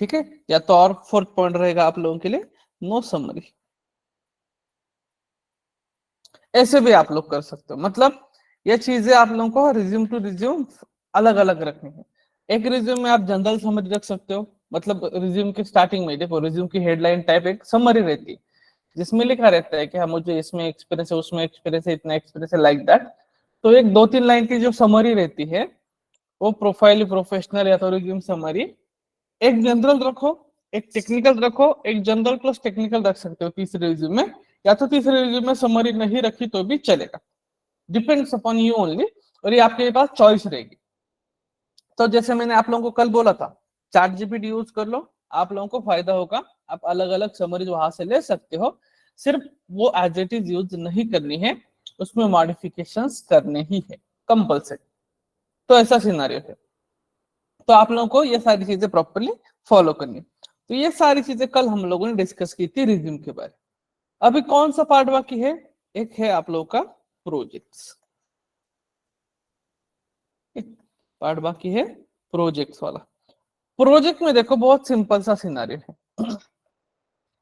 ठीक है, या तो और फोर्थ पॉइंट रहेगा आप लोगों के लिए नो समरी। ऐसे भी आप लोग कर सकते हो, मतलब ये चीजें आप लोगों को रिज्यूम टू रिज्यूम अलग अलग रखनी है। एक रिज्यूम में आप जनरल समरी रख सकते हो, मतलब रिज्यूम के स्टार्टिंग में देखो रिज्यूम की हेडलाइन टाइप एक समरी रहती है जिसमें लिखा रहता है कि हाँ मुझे इसमें एक्सपीरियंस है, उसमें एक्सपीरियंस है, इतना एक्सपीरियंस है, लाइक दैट। तो एक 2-3 लाइन की जो समरी रहती है वो प्रोफाइल प्रोफेशनल या तो रिज्यूम समरी। एक जनरल रखो, एक टेक्निकल रखो, एक जनरल प्लस टेक्निकल रख सकते हो तीसरे रिज्यूम में, या तो तीसरे रिज्यूम में समरी नहीं रखी तो भी चलेगा, डिपेंड्स अपॉन यू ओनली, और ये आपके पास चॉइस रहेगी। तो जैसे मैंने आप लोगों को कल बोला था, चैट जीपीटी यूज कर लो, आप लोगों को फायदा होगा, आप अलग अलग समरीज वहां से ले सकते हो, सिर्फ वो एज इट इज यूज नहीं करनी है, उसमें मॉडिफिकेशंस करने ही है कंपल्सरी। तो ऐसा सिनारियो है, तो आप लोगों को ये सारी चीजें प्रॉपरली फॉलो करनी। तो ये सारी चीजें कल हम लोगों ने डिस्कस की थी रिज्यूम के बारे में। अभी कौन सा पार्ट बाकी है, एक है आप लोगों का प्रोजेक्ट्स, पार्ट बाकी है प्रोजेक्ट्स वाला। प्रोजेक्ट में देखो बहुत सिंपल सा सिनारियो है,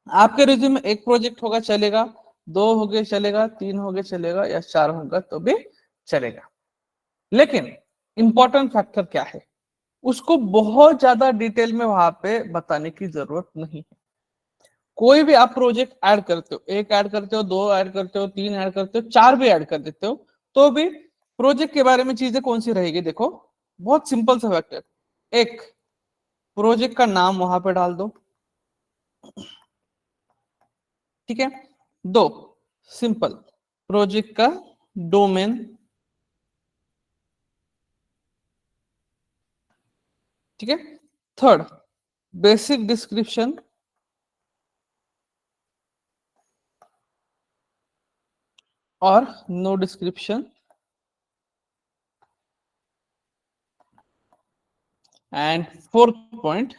आपके रिज्यूम में एक प्रोजेक्ट होगा चलेगा, 2 हो गए चलेगा, 3 हो गए चलेगा, या 4 होगा तो भी चलेगा। लेकिन इंपॉर्टेंट फैक्टर क्या है, उसको बहुत ज्यादा डिटेल में वहां पे बताने की जरूरत नहीं है। कोई भी आप प्रोजेक्ट ऐड करते हो, एक ऐड करते हो, 2 ऐड करते हो, 3 ऐड करते हो, 4 भी ऐड कर देते हो, तो भी प्रोजेक्ट के बारे में चीजें कौन सी रहेगी, देखो बहुत सिंपल सा फैक्टर। एक, प्रोजेक्ट का नाम वहां पे डाल दो, ठीक है। 2, सिंपल प्रोजेक्ट का डोमेन, ठीक है। थर्ड, बेसिक डिस्क्रिप्शन, और no description, and fourth point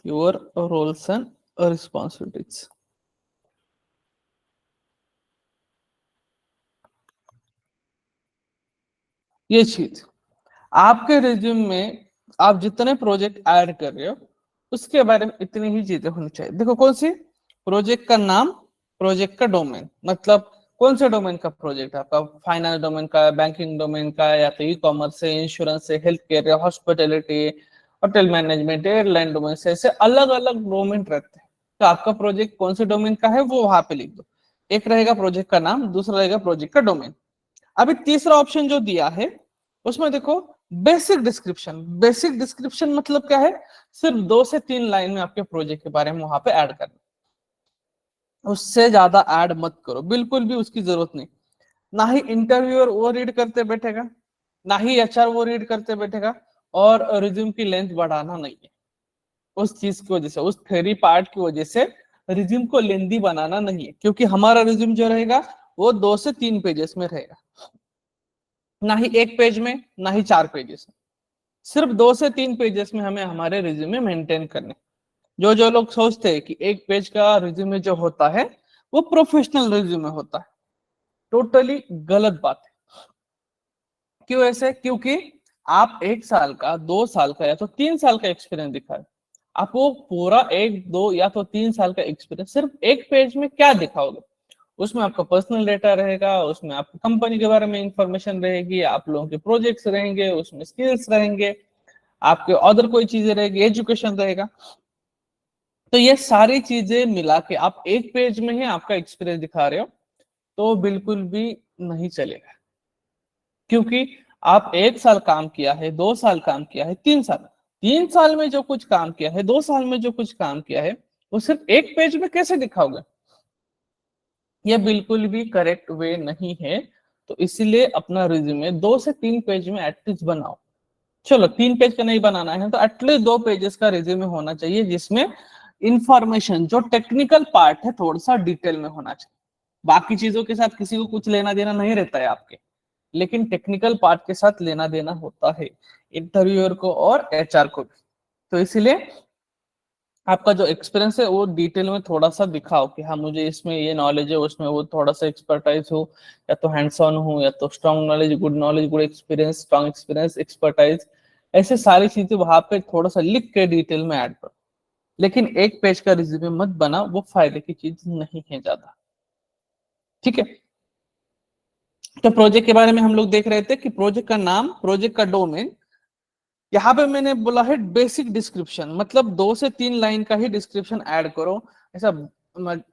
your roles and responsibilities. ये चीज आपके रिज्यूम में आप जितने प्रोजेक्ट ऐड कर रहे हो उसके बारे में इतनी ही चीजें होनी चाहिए। देखो कौन सी, प्रोजेक्ट का नाम, प्रोजेक्ट का डोमेन, मतलब कौन से डोमेन का प्रोजेक्ट है आपका, फाइनेंस डोमेन का है, बैंकिंग डोमेन का है, या तो ई कॉमर्स है, इंश्योरेंस है, हेल्थ केयर है, hospitality, hotel management, airline domain से, ऐसे अलग अलग डोमेन रहते हैं। तो आपका प्रोजेक्ट कौन से डोमेन का है वो वहां पे लिख दो। एक रहेगा प्रोजेक्ट का नाम, दूसरा रहेगा प्रोजेक्ट का डोमेन। अभी तीसरा ऑप्शन जो दिया है उसमें देखो बेसिक डिस्क्रिप्शन। बेसिक डिस्क्रिप्शन मतलब क्या है, सिर्फ 2 से 3 लाइन में आपके प्रोजेक्ट के बारे में वहां पे ऐड करना, उससे ज्यादा ऐड मत करो, बिल्कुल भी उसकी जरूरत नहीं। ना ही इंटरव्यूअर वो रीड करते बैठेगा, ना ही एचआर वो रीड करते बैठेगा, और रिज्यूम की लेंथ बढ़ाना नहीं है। उस चीज की वजह से, उस थ्योरी पार्ट की वजह से रिज्यूम को लेंदी बनाना नहीं है, क्योंकि हमारा रिज्यूम जो रहेगा वो 2 से 3 पेजेस में रहेगा, ना ही 1 पेज में, ना ही 4 पेजेस में, सिर्फ 2 से 3 पेजेस में हमें हमारे रिज्यूमे मेंटेन करने। जो जो लोग सोचते हैं कि 1 पेज का रिज्यूमे जो होता है वो प्रोफेशनल रिज्यूमे होता है, टोटली गलत बात है। क्यों ऐसे, क्योंकि आप 1 साल का, 2 साल का, या तो 3 साल का एक्सपीरियंस दिखाए, आप वो पूरा 1-2 या तो 3 साल का एक्सपीरियंस सिर्फ 1 पेज में क्या दिखाओगे। उसमें आपका पर्सनल डेटा रहेगा, उसमें आपकी कंपनी के बारे में इंफॉर्मेशन रहेगी, आप लोगों के प्रोजेक्ट्स रहेंगे, उसमें स्किल्स रहेंगे, आपके अदर कोई चीजें रहेगी, एजुकेशन रहेगा। तो ये सारी चीजें मिला के आप 1 पेज में ही आपका एक्सपीरियंस दिखा रहे हो तो बिल्कुल भी नहीं चलेगा। क्योंकि आप 1 साल काम किया है, 2 साल काम किया है, 3 साल, 3 साल में जो कुछ काम किया है, 2 साल में जो कुछ काम किया है, वो सिर्फ 1 पेज में कैसे दिखाओगे, ये बिल्कुल भी करेक्ट वे नहीं है। तो इसीलिए अपना रिज्यूमे 2 से 3 पेज में एटलीस्ट बनाओ। चलो 3 पेज का नहीं बनाना है तो एटलीस्ट 2 पेजेस का रिज्यूमे होना चाहिए, जिसमें इंफॉर्मेशन जो टेक्निकल पार्ट है थोड़ा सा डिटेल में होना चाहिए। बाकी चीजों के साथ किसी को कुछ लेना देना नहीं रहता है आपके, लेकिन टेक्निकल पार्ट के साथ लेना देना होता है इंटरव्यूअर को और एचआर को भी। तो इसीलिए आपका जो एक्सपीरियंस है वो डिटेल में थोड़ा सा दिखाओ कि हाँ मुझे इसमें ये नॉलेज है, उसमें वो थोड़ा सा एक्सपर्टाइज हो, या तो हैंड्स ऑन हो, या तो strong knowledge, good experience, strong experience, expertise, ऐसे सारी चीजें वहां पे थोड़ा सा लिख के डिटेल में ऐड करो। लेकिन एक पेज का रिज्यूमे मत बना, वो फायदे की चीज नहीं है ज्यादा। ठीक है, तो प्रोजेक्ट के बारे में हम लोग देख रहे थे कि प्रोजेक्ट का नाम, प्रोजेक्ट का डोमेन। यहाँ पे मैंने बोला है बेसिक डिस्क्रिप्शन, मतलब 2 से 3 लाइन का ही डिस्क्रिप्शन ऐड करो। ऐसा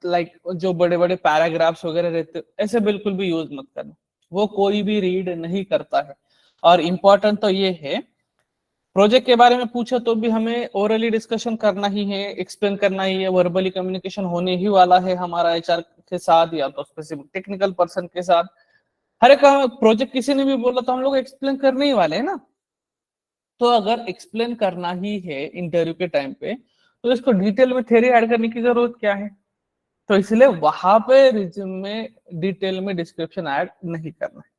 लाइक जो बड़े बड़े पैराग्राफ्स वगैरह रहते ऐसे बिल्कुल भी यूज मत करना, वो कोई भी रीड नहीं करता है। और इम्पोर्टेंट तो ये है, प्रोजेक्ट के बारे में पूछा तो भी हमें ओरली डिस्कशन करना ही है, एक्सप्लेन करना ही है, वर्बली कम्युनिकेशन होने ही वाला है हमारा एचआर के साथ या तो स्पेसिफिक टेक्निकल पर्सन के साथ। हर एक प्रोजेक्ट किसी ने भी बोला तो हम लोग एक्सप्लेन करने ही वाले हैं ना। तो अगर एक्सप्लेन करना ही है इंटरव्यू के टाइम पे, तो इसको डिटेल में थ्योरी ऐड करने की जरूरत क्या है? तो इसलिए वहां पे रिज्यूम में डिटेल में डिस्क्रिप्शन ऐड नहीं करना है।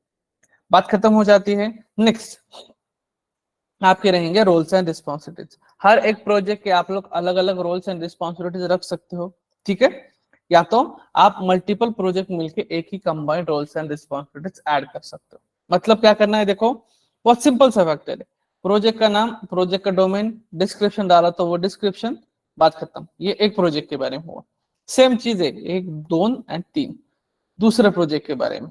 बात खत्म हो जाती है। नेक्स्ट आपके रहेंगे रोल्स एंड रिस्पॉन्सिबिलिटीज। हर एक प्रोजेक्ट के आप लोग अलग अलग रोल्स एंड रिस्पॉन्सिबिलिटीज रख सकते हो। ठीक है, या तो आप मल्टीपल प्रोजेक्ट मिलके एक ही combined roles and responsibilities add कर सकते हो। मतलब क्या करना है, देखो बहुत सिंपल सा फैक्टर है। प्रोजेक्ट का नाम, प्रोजेक्ट का डोमेन, डिस्क्रिप्शन डाला तो वो डिस्क्रिप्शन, बात खत्म। ये एक प्रोजेक्ट के बारे में हुआ। सेम चीज है 1, 2 और 3 दूसरे प्रोजेक्ट के बारे में।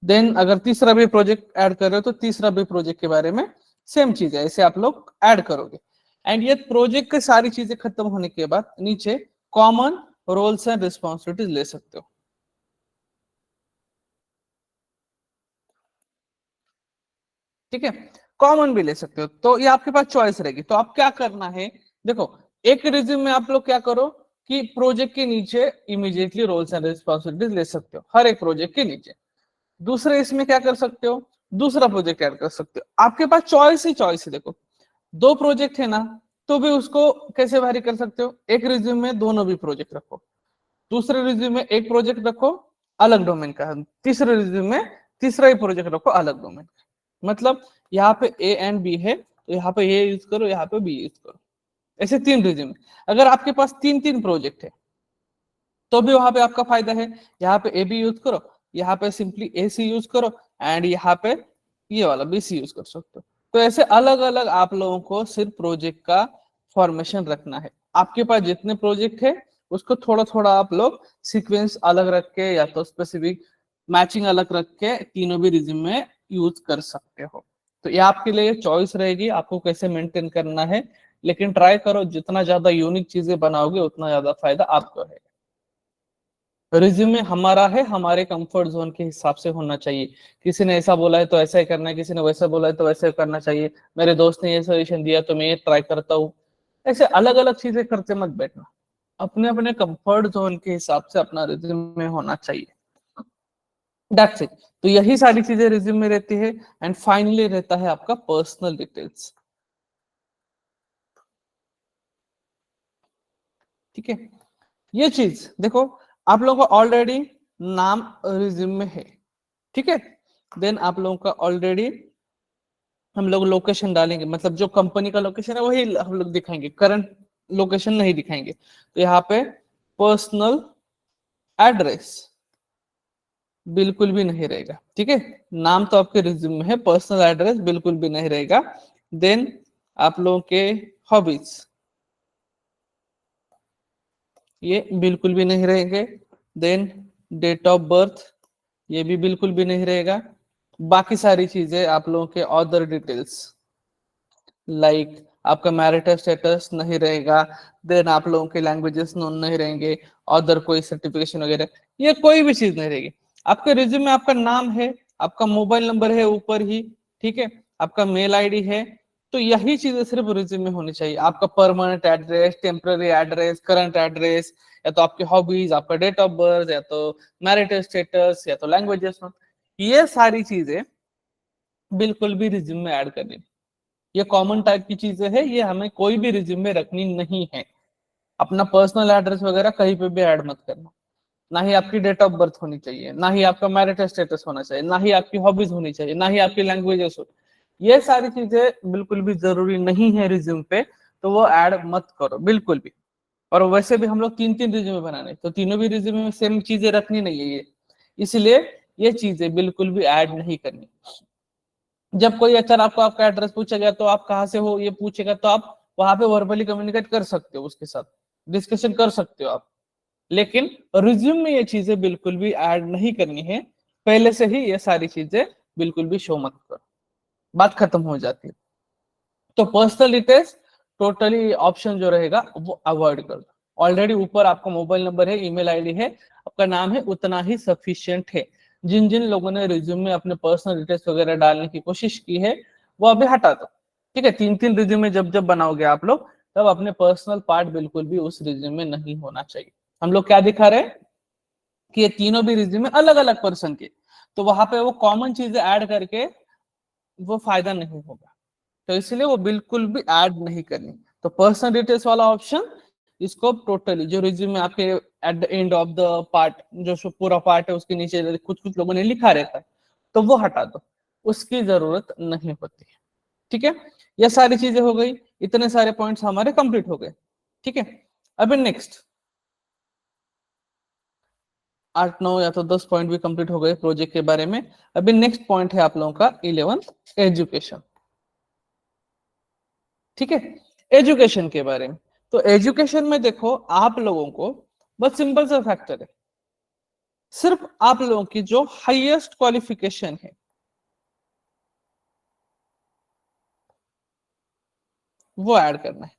देन अगर तीसरा भी प्रोजेक्ट ऐड कर रहे हो तो तीसरा भी प्रोजेक्ट के बारे में सेम चीज है, ऐसे आप लोग ऐड करोगे। एंड ये प्रोजेक्ट की सारी चीजें खत्म होने के बाद नीचे कॉमन रोल्स एंड रिस्पॉन्सिबिलिटीज ले सकते हो। ठीक है, कॉमन भी ले सकते हो, तो ये आपके पास चॉइस रहेगी। तो आप क्या करना है, देखो एक रिज्यूम में आप लोग क्या करो कि प्रोजेक्ट के नीचे इमीडिएटली रोल्स एंड रिस्पॉन्सिबिलिटीज ले सकते हो हर एक प्रोजेक्ट के नीचे। दूसरे इसमें क्या कर सकते हो, दूसरा प्रोजेक्ट ऐड कर सकते हो। आपके पास चॉइस ही चॉइस है। देखो 2 प्रोजेक्ट है ना, तो भी उसको कैसे भारी कर सकते हो, एक रिज्यूम में दोनों भी प्रोजेक्ट रखो, दूसरे रिज्यूम में एक प्रोजेक्ट रखो अलग डोमेन का, तीसरे रिज्यूम में तीसरा ही प्रोजेक्ट रखो अलग डोमेन का। मतलब यहाँ पे ए एंड बी है तो यहाँ पे ए यूज करो, यहाँ पे बी यूज करो। ऐसे 3 रिज्यूम। अगर आपके पास 3 प्रोजेक्ट है तो भी वहां पे आपका फायदा है। यहाँ पे ए बी यूज करो, यहाँ पे सिंपली ए सी यूज करो, एंड यहाँ पे ये वाला बी सी यूज कर सकते हो। तो ऐसे अलग अलग आप लोगों को सिर्फ प्रोजेक्ट का फॉर्मेशन रखना है। आपके पास जितने प्रोजेक्ट है उसको थोड़ा थोड़ा आप लोग सीक्वेंस अलग रख के या तो स्पेसिफिक मैचिंग अलग रख के तीनों भी रिज्यूम में यूज कर सकते हो। तो ये आपके लिए चॉइस रहेगी आपको कैसे मेंटेन करना है, लेकिन ट्राई करो जितना ज्यादा यूनिक चीजें बनाओगे उतना ज्यादा फायदा आपको है। रिज्यूमे हमारा है, हमारे कंफर्ट जोन के हिसाब से होना चाहिए। किसी ने ऐसा बोला है तो ऐसा ही करना है, किसी ने वैसा बोला है तो वैसा ही करना चाहिए, मेरे दोस्त ने ये सजेशन दिया तो मैं ये ट्राई करता हूँ। ऐसे अलग अलग चीजें करते मत बैठना, अपने अपने कंफर्ट जोन के हिसाब से अपना रिज्यूमे होना चाहिए। That's it. तो यही सारी चीजें रिज्यूम में रहती है। एंड फाइनली रहता है आपका पर्सनल डिटेल्स। ठीक है, ये चीज देखो आप लोगों का ऑलरेडी नाम रिज्यूम में है। ठीक है, देन आप लोगों का ऑलरेडी हम लोग लोकेशन डालेंगे, मतलब जो कंपनी का लोकेशन है वही हम लोग दिखाएंगे, करंट लोकेशन नहीं दिखाएंगे। तो यहाँ पे पर्सनल एड्रेस बिल्कुल भी नहीं रहेगा। ठीक है, नाम तो आपके रिज्यूम में है, पर्सनल एड्रेस बिल्कुल भी नहीं रहेगा। देन आप लोगों के हॉबीज ये बिल्कुल भी नहीं रहेंगे। देन डेट ऑफ बर्थ ये भी बिल्कुल भी नहीं रहेगा। बाकी सारी चीजें आप लोगों के अदर डिटेल्स लाइक आपका मैरिटल स्टेटस नहीं रहेगा। देन आप लोगों के लैंग्वेजेस नोन नहीं रहेंगे, अदर कोई सर्टिफिकेशन वगैरह ये कोई भी चीज नहीं रहेगी। आपके रिज्यूम में आपका नाम है, आपका मोबाइल नंबर है ऊपर ही, ठीक है, आपका मेल आईडी है। तो यही चीजें सिर्फ रिज्यूम में होनी चाहिए। आपका permanent address, temporary address, current address, या तो आपके हॉबीज, आपका डेट ऑफ बर्थ, या तो मैरिटल स्टेटस, या तो लैंग्वेजेस, ये सारी चीजें बिल्कुल भी रिज्यूम में ऐड करनी। ये कॉमन टाइप की चीजें है, ये हमें कोई भी रिज्यूम में रखनी नहीं है। अपना पर्सनल एड्रेस वगैरह कहीं पे भी ऐड मत करना। ना ही आपकी डेट ऑफ बर्थ होनी चाहिए, ना ही आपका मैरिटल स्टेटस होना चाहिए, ना ही आपकी हॉबीज होनी चाहिए, ना ही आपकी लैंग्वेजेस हो। ये सारी चीजें बिल्कुल भी जरूरी नहीं है रिज्यूम पे, तो वो ऐड मत करो बिल्कुल भी। और वैसे भी हम लोग 3 3 रिज्यूमे बनाने, तो तीनों भी रिज्यूमे में सेम चीजें रखनी नहीं है ये, इसलिए ये चीजें बिल्कुल भी ऐड नहीं करनी। जब कोई एचआर आपको आपका एड्रेस पूछेगा तो आप कहाँ से हो ये पूछेगा तो आप वहां पे वर्बली कम्युनिकेट कर सकते हो उसके साथ, डिस्कशन कर सकते हो आप, लेकिन रिज्यूम में ये चीजें बिल्कुल भी ऐड नहीं करनी है। पहले से ही ये सारी चीजें बिल्कुल भी शो मत करो, बात खत्म हो जाती है। तो पर्सनल डिटेल्स टोटली ऑप्शन जो रहेगा वो अवॉइड कर दो। ऑलरेडी ऊपर आपका मोबाइल नंबर है, ईमेल आईडी है, आपका नाम है, उतना ही सफिशिएंट है। जिन जिन लोगों ने रिज्यूम में अपने पर्सनल डिटेल्स वगैरह डालने की कोशिश की है वो अभी हटा दो, ठीक है। 3-3 रिज्यूम में जब जब बनाओगे आप लोग, तब अपने पर्सनल पार्ट बिल्कुल भी उस रिज्यूम में नहीं होना चाहिए। हम लोग क्या दिखा रहे हैं कि ये तीनों भी रिज्यूम में अलग अलग पर्सन के, तो वहां पे वो कॉमन चीजें ऐड करके वो फायदा नहीं होगा, तो इसलिए वो बिल्कुल भी ऐड नहीं करनी। तो पर्सनल डिटेल्स वाला ऑप्शन, इसको टोटली जो रिज्यूम में आपके at the end of the part, जो पूरा पार्ट है उसके नीचे कुछ कुछ लोगों ने लिखा रहता है, तो वो हटा दो, उसकी जरूरत नहीं होती है, ठीक है। ये सारी चीजें हो गई, इतने सारे पॉइंट्स हमारे कंप्लीट हो गए, ठीक है। अभी नेक्स्ट 8-9 या तो 10 पॉइंट भी कंप्लीट हो गए प्रोजेक्ट के बारे में। अभी नेक्स्ट पॉइंट है आप लोगों का 11th एजुकेशन, ठीक है। एजुकेशन के बारे में, तो एजुकेशन में देखो आप लोगों को बस सिंपल सा फैक्टर है, सिर्फ आप लोगों की जो हाईएस्ट क्वालिफिकेशन है वो ऐड करना है।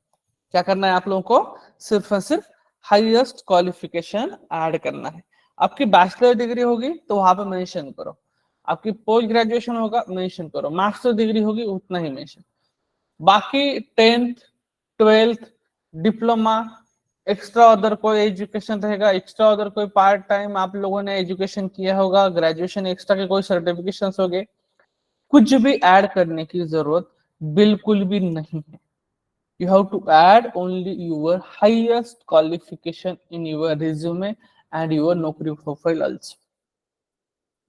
क्या करना है आप लोगों को? सिर्फ और सिर्फ हाईएस्ट क्वालिफिकेशन ऐड करना है। आपकी बैचलर डिग्री होगी तो वहां पे मेंशन करो, आपकी पोस्ट ग्रेजुएशन होगा मेंशन करो, मास्टर डिग्री होगी उतना ही मेंशन, बाकी 10th 12th diploma, extra other कोई एजुकेशन रहेगा, एक्स्ट्रा अदर कोई पार्ट टाइम आप लोगों ने एजुकेशन किया होगा, ग्रेजुएशन एक्स्ट्रा के कोई सर्टिफिकेशंस हो गए, कुछ भी ऐड करने की जरूरत बिल्कुल भी नहीं है। You have to add only your highest qualification in your resume and your नौकरी प्रोफाइल also.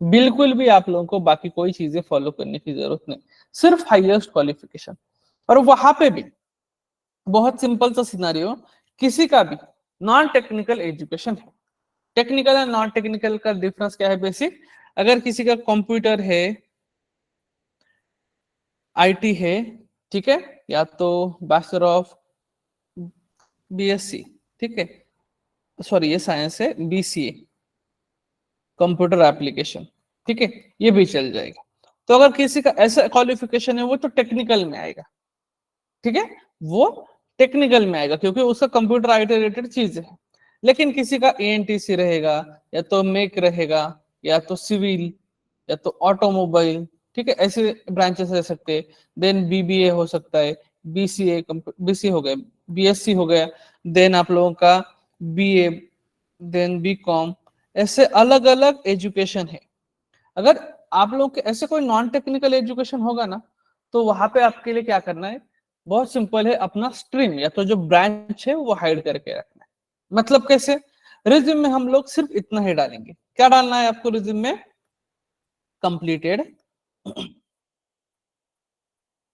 बिल्कुल भी आप लोगों को बाकी कोई चीजें फॉलो करने की जरूरत नहीं, सिर्फ हाईएस्ट क्वालिफिकेशन। और वहां पे भी बहुत सिंपल सा सिनारियो, किसी का भी नॉन टेक्निकल एजुकेशन है, टेक्निकल एंड नॉन टेक्निकल का डिफरेंस क्या है बेसिक, अगर किसी का कंप्यूटर है, आईटी है, ठीक है, या तो बैचलर ऑफ बीएससी, ठीक है, सॉरी ये साइंस है, बीसीए कंप्यूटर एप्लीकेशन, ठीक है, ये भी चल जाएगा। तो अगर किसी का ऐसा क्वालिफिकेशन है वो तो टेक्निकल में आएगा, ठीक है, वो टेक्निकल में आएगा क्योंकि उसका कंप्यूटर आईटी रिलेटेड चीज है। लेकिन किसी का एएनटीसी रहेगा, या तो मेक रहेगा, या तो सिविल, या तो ऑटोमोबाइल, ठीक है, ऐसे ब्रांचेस रह सकते हैं। देन बीबीए हो सकता है, बीसीए, बीसी हो गया, बीएससी हो गया, देन आप लोगों का बीए, देन बीकॉम, ऐसे अलग अलग एजुकेशन है। अगर आप लोग के ऐसे कोई नॉन टेक्निकल एजुकेशन होगा ना, तो वहां पे आपके लिए क्या करना है, बहुत सिंपल है, अपना स्ट्रीम या तो जो ब्रांच है वो हाइड करके रखना है। मतलब कैसे? रिज्यूम में हम लोग सिर्फ इतना ही डालेंगे, क्या डालना है आपको रिज्यूम में? Completed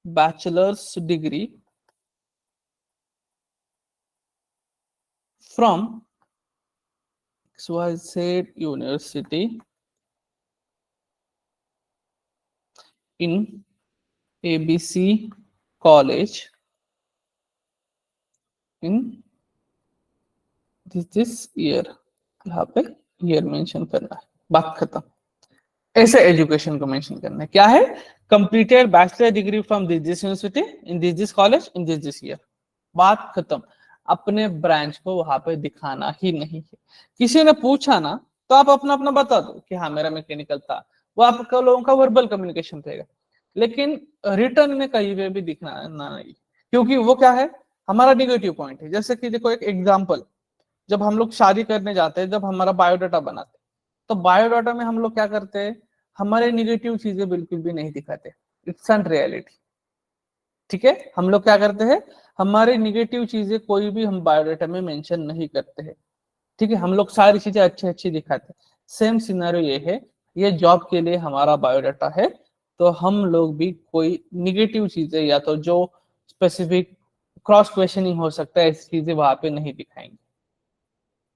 bachelors degree from XYZ university in ABC college in this year, यहाँ पे ईयर मेंशन करना है, बात खत्म। ऐसे एजुकेशन को मेंशन करना है, क्या है? Completed bachelor degree from this university in this college in this year, बात खत्म। अपने ब्रांच को वहां पे दिखाना ही नहीं है। किसी ने पूछा ना तो आप अपना अपना बता दो कि हाँ मेरा मैकेनिकल था, वो आपका लोगों का वर्बल कम्युनिकेशन रहेगा, लेकिन रिटर्न में कहीं पे भी दिखना ना नहीं, क्योंकि वो क्या है, हमारा निगेटिव पॉइंट है। जैसे कि देखो एक एग्जाम्पल, जब हम लोग शादी करने जाते हैं, जब हमारा बायोडाटा बनाते हैं, तो बायोडाटा में हम लोग क्या करते हैं, हमारे निगेटिव चीजें बिल्कुल भी नहीं दिखाते, इट्स एन रियलिटी, ठीक है। हम लोग क्या करते हैं, हमारे निगेटिव चीजें कोई भी हम बायोडाटा में मेंशन नहीं करते हैं, ठीक है, हम लोग सारी चीजें अच्छी अच्छी दिखाते हैं। सेम सिनेरियो ये है, ये जॉब के लिए हमारा बायोडाटा है, तो हम लोग भी कोई निगेटिव चीजें या तो जो स्पेसिफिक क्रॉस क्वेश्चनिंग हो सकता है ऐसी चीजें वहां पे नहीं दिखाएंगे।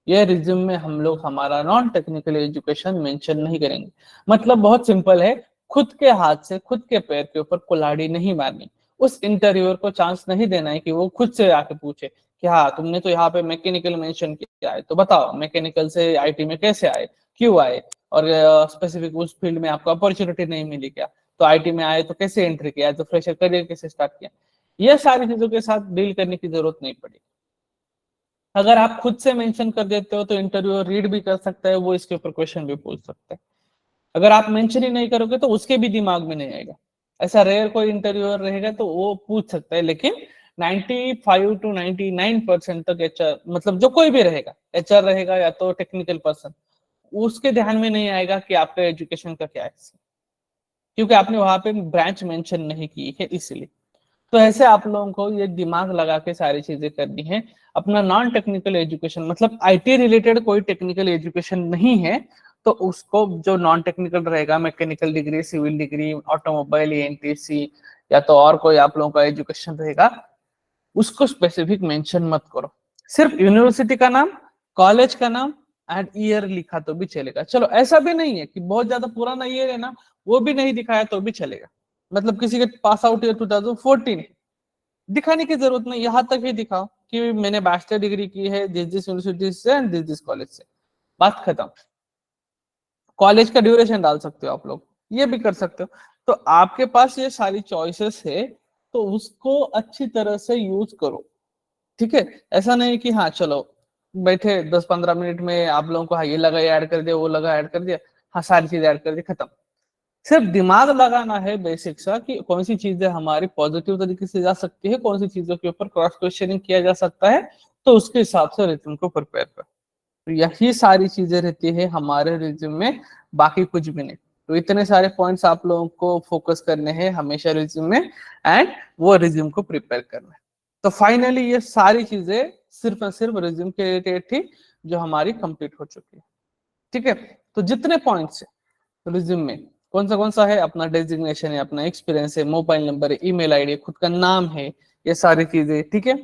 ये रिज्यूम में हम लोग हमारा नॉन टेक्निकल एजुकेशन मेंशन नहीं करेंगे। मतलब बहुत सिंपल है, खुद के हाथ से खुद के पैर के ऊपर कुल्हाड़ी नहीं मारनी, उस इंटरव्यूअर को चांस नहीं देना है कि वो खुद से आके पूछे कि हाँ तुमने तो यहाँ पे मैकेनिकल मेंशन किया है, तो बताओ मैकेनिकल से आईटी में कैसे आए, क्यों आए, और स्पेसिफिक उस फील्ड में आपको अपॉर्चुनिटी नहीं मिली क्या, तो आईटी में आए तो कैसे एंट्री किया, तो फ्रेशर करियर कैसे स्टार्ट किया। ये सारी चीजों के साथ डील करने की जरूरत नहीं पड़ी। अगर आप खुद से मेंशन कर देते हो तो इंटरव्यूअर रीड भी कर सकता है, वो इसके ऊपर क्वेश्चन भी पूछ सकता है। अगर आप मेंशन ही नहीं करोगे तो उसके भी दिमाग में नहीं आएगा। ऐसा रेयर कोई इंटरव्यूअर रहेगा तो वो पूछ सकता है, लेकिन 95 to 99% तक एचआर, मतलब जो कोई भी रहेगा, एचआर रहेगा या तो टेक्निकल पर्सन, उसके ध्यान में नहीं आएगा कि आपका एजुकेशन का क्या है, क्योंकि आपने वहां पे ब्रांच मेंशन नहीं की है इसलिए। तो ऐसे आप लोगों को ये दिमाग लगा के सारी चीजें करनी है। अपना नॉन टेक्निकल एजुकेशन, मतलब आईटी रिलेटेड कोई टेक्निकल एजुकेशन नहीं है, तो उसको जो नॉन टेक्निकल रहेगा, mechanical degree, civil degree, automobile, NTC, या तो और कोई आप लोगों का एजुकेशन रहेगा, उसको स्पेसिफिक मेंशन मत करो। सिर्फ यूनिवर्सिटी का नाम, कॉलेज का नाम एंड ईयर लिखा तो भी चलेगा। चलो ऐसा भी नहीं है कि बहुत ज्यादा पुराना ईयर है ना, वो भी नहीं दिखाया तो भी चलेगा। मतलब किसी के पास आउट ईयर 2014 दिखाने की जरूरत नहीं, यहां तक ही दिखाओ कि मैंने बैचलर डिग्री की है दिस यूनिवर्सिटी से एंड दिस कॉलेज से, बात खत्म। कॉलेज का ड्यूरेशन डाल सकते हो आप लोग, ये भी कर सकते हो। तो आपके पास ये सारी चॉइसेस है, तो उसको अच्छी तरह से यूज करो। ठीक है, ऐसा नहीं कि हाँ चलो बैठे 10-15 मिनट में आप लोगों को हाँ ये लगा ऐड कर दिया, वो लगा ऐड कर दिया, हाँ सारी चीज ऐड कर दी, खत्म। सिर्फ दिमाग लगाना है बेसिक सा कि कौन सी चीजें हमारी पॉजिटिव तरीके से जा सकती है, कौन सी चीजों के ऊपर क्रॉस क्वेश्चनिंग किया जा सकता है, तो उसके हिसाब से रिज्यूम को प्रिपेयर कर। तो यही सारी चीजें रहती है हमारे रिज्यूम में, बाकी कुछ भी नहीं। तो इतने सारे पॉइंट्स आप लोगों को फोकस करने हैं हमेशा रिज्यूम में, एंड वो रिज्यूम को प्रिपेयर करना है। तो फाइनली ये सारी चीजें सिर्फ और सिर्फ रिज्यूम के रिलेटेड थी, जो हमारी कंप्लीट हो चुकी है। ठीक है, तो जितने पॉइंट्स है रिज्यूम में, कौन सा है, अपना डेजिग्नेशन है, अपना एक्सपीरियंस है, मोबाइल नंबर है, ईमेल आईडी, खुद का नाम है, ये सारी चीजें, ठीक है।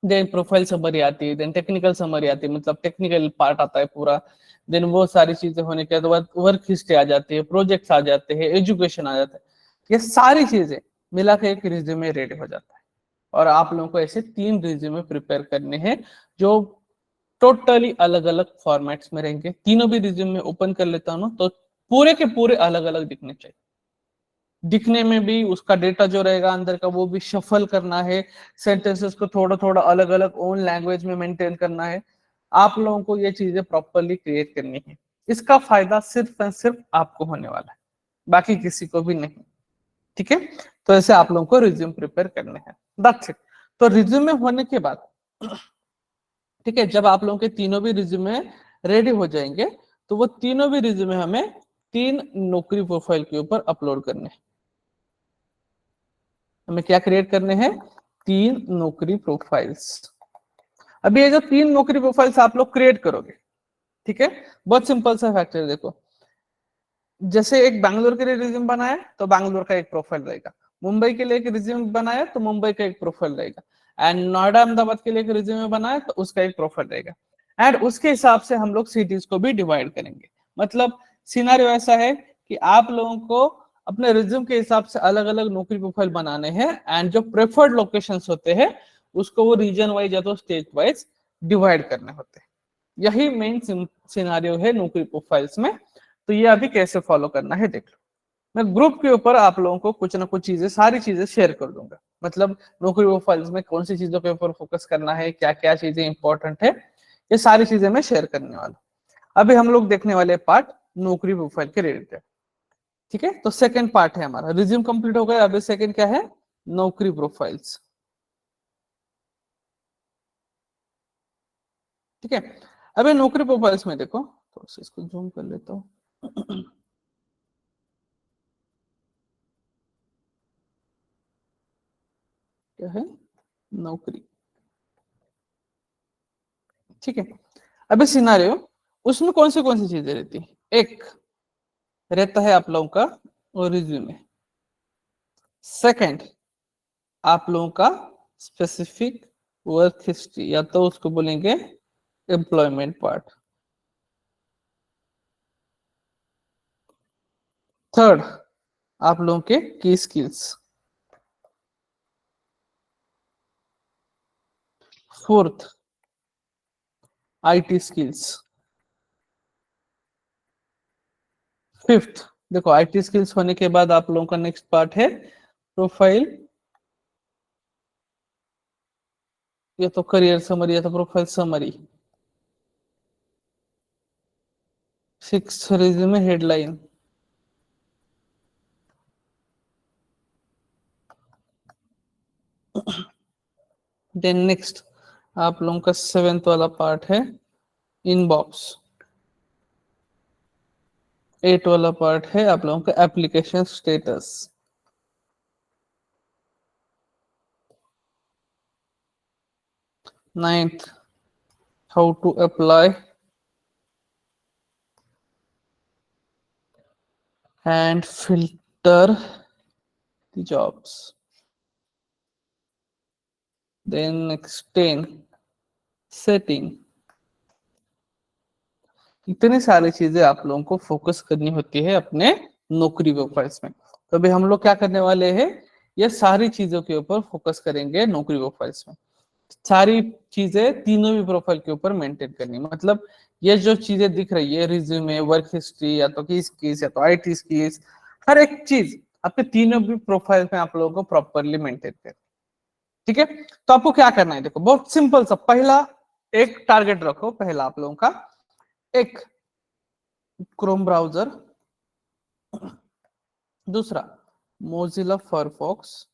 देन प्रोफाइल समरी आती है, देन टेक्निकल समरी आती है, मतलब टेक्निकल पार्ट आता है पूरा। देन वो सारी चीजें होने के बाद वर्क हिस्ट्री आ जाती है, प्रोजेक्ट्स आ जाते हैं, एजुकेशन आ जाता है। ये सारी चीजें मिला के एक रिज्यूमे रेडी हो जाता है। और आप लोगों को ऐसे 3 रिज्यूमे प्रिपेयर करने हैं, जो टोटली अलग अलग फॉर्मेट्स में रहेंगे। तीनों भी रिज्यूमे ओपन कर लेता हूँ ना, तो पूरे के पूरे अलग अलग दिखने चाहिए। दिखने में भी उसका डेटा जो रहेगा अंदर का वो भी शफल करना है, सेंटेंसेस को थोड़ा थोड़ा अलग अलग ओन लैंग्वेज में मेंटेन करना है। आप लोगों को ये चीजें प्रॉपरली क्रिएट करनी है। इसका फायदा सिर्फ एंड सिर्फ आपको होने वाला है, बाकी किसी को भी नहीं। ठीक है, तो ऐसे आप लोगों को रिज्यूम प्रिपेयर करने हैं, दैट्स इट। तो रिज्यूम में होने के बाद, ठीक है, जब आप लोगों के तीनों भी रिज्यूमे रेडी हो जाएंगे, तो वो तीनों भी रिज्यूमे हमें 3 नौकरी प्रोफाइल के ऊपर अपलोड करने हैं। हमें क्या क्रिएट करने हैं, 3 नौकरी प्रोफाइल्स। अभी ये जो 3 नौकरी प्रोफाइल्स आप लोग क्रिएट करोगे, ठीक है, बहुत सिंपल सा फैक्टर देखो। जैसे एक बैंगलोर के लिए रिज्यूम बनाया तो बैंगलोर का एक प्रोफाइल रहेगा, मुंबई के लिए एक रिज्यूम बनाया तो मुंबई का एक प्रोफाइल रहेगा, एंड नोएडा अहमदाबाद के लिए एक रिज्यूम बनाया तो उसका एक प्रोफाइल रहेगा। एंड उसके हिसाब से हम लोग सिटीज को भी डिवाइड करेंगे। मतलब सिनारियो ऐसा है कि आप लोगों को अपने रिज्यूम के हिसाब से अलग अलग नौकरी प्रोफाइल बनाने हैं, एंड जो प्रेफर्ड लोकेशंस होते हैं उसको वो रीजन वाइज या तो स्टेट वाइज डिवाइड करने होते हैं। यही मेन सिनारियो है नौकरी प्रोफाइल्स में। तो ये अभी कैसे फॉलो करना है देख लो। मैं ग्रुप के ऊपर आप लोगों को कुछ ना कुछ चीजें, सारी चीजें शेयर कर दूंगा। मतलब नौकरी प्रोफाइल्स में कौन सी चीजों के ऊपर फोकस करना है, क्या क्या चीजें इंपॉर्टेंट है, ये सारी चीजें मैं शेयर करने वाला हूँ। अभी हम लोग देखने वाले पार्ट नौकरी प्रोफाइल के रिलेटेड। ठीक है, तो सेकंड पार्ट है हमारा, रिज्यूम कंप्लीट हो गया, अभी सेकंड क्या है, नौकरी प्रोफाइल्स। ठीक है, अभी नौकरी प्रोफाइल्स में देखो, थोड़ा सा इसको जूम कर लेता हूँ। क्या है, नौकरी। ठीक है, अभी सिनारियो, उसमें कौन सी चीजें रहती है, एक रहता है आप लोगों का रिज्यूमे, सेकंड आप लोगों का स्पेसिफिक वर्क हिस्ट्री, या तो उसको बोलेंगे एम्प्लॉयमेंट पार्ट, थर्ड आप लोगों के की skills, fourth IT skills, fifth देखो आईटी स्किल्स होने के बाद आप लोगों का नेक्स्ट पार्ट है प्रोफाइल, या तो करियर समरी या तो profile summary. Six resume headline, then next आप लोगों का सेवेंथ वाला पार्ट है इनबॉक्स, एट वाला पार्ट है आप लोगों का application status, ninth how to apply and filter the jobs, then next 10 setting. इतनी सारी चीजें आप लोगों को फोकस करनी होती है अपने नौकरी प्रोफाइल्स में। तो अभी हम लोग क्या करने वाले हैं, ये सारी चीजों के ऊपर फोकस करेंगे नौकरी प्रोफाइल्स में। सारी चीजें तीनों भी प्रोफाइल के ऊपर मेंटेन करनी, मतलब ये जो चीजें दिख रही है रिज्यूमे, वर्क हिस्ट्री, या तो की स्किल्स या तो आईटी स्किल्स, हर एक चीज आपके तीनों भी प्रोफाइल में आप लोगों को प्रॉपरली मेंटेन करनी। ठीक है, तो आपको क्या करना है, देखो बहुत सिंपल सा, पहला एक टारगेट रखो, पहला आप लोगों का एक क्रोम ब्राउजर, दूसरा मोजिला फायरफॉक्स,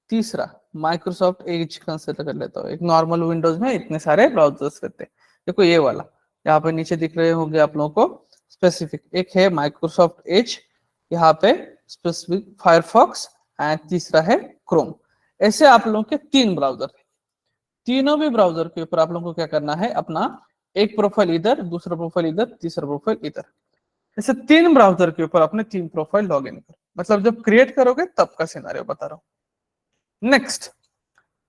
तीसरा माइक्रोसॉफ्ट एज कंसिडर कर लेता हूँ। एक नॉर्मल विंडोज में इतने सारे ब्राउजर्स रहते हैं, देखो ये वाला यहाँ पे नीचे दिख रहे होंगे आप लोगों को स्पेसिफिक, एक है माइक्रोसॉफ्ट एज, यहाँ पे स्पेसिफिक फायरफॉक्स एंड तीसरा है क्रोम। ऐसे आप लोगों के तीन ब्राउजर, तीनों भी ब्राउजर के ऊपर आप लोगों को क्या करना है, अपना एक प्रोफाइल इधर, दूसरा प्रोफाइल इधर, तीसरा प्रोफाइल इधर, ऐसे तीन ब्राउजर के ऊपर अपने तीन प्रोफाइल लॉग इन करो। मतलब जब क्रिएट करोगे तब का सिनेरियो बता रहा हूं। नेक्स्ट,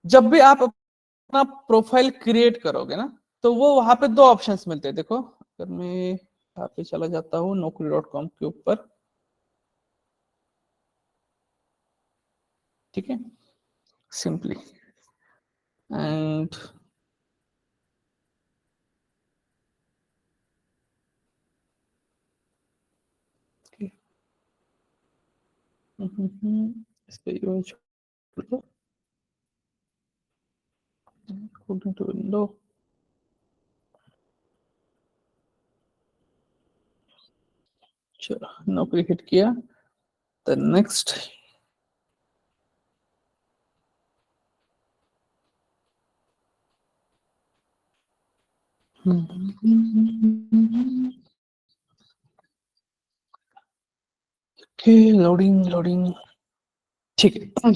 जब भी आप अपना प्रोफाइल क्रिएट करोगे ना, तो वो वहां पे दो ऑप्शंस मिलते हैं। देखो अगर मैं यहाँ पे चला जाता हूँ naukri.com के ऊपर, ठीक है, सिंपली एंड इस पे विंडो, चलो नौकरी हिट किया, तो नेक्स्ट लोडिंग लोडिंग, ठीक है।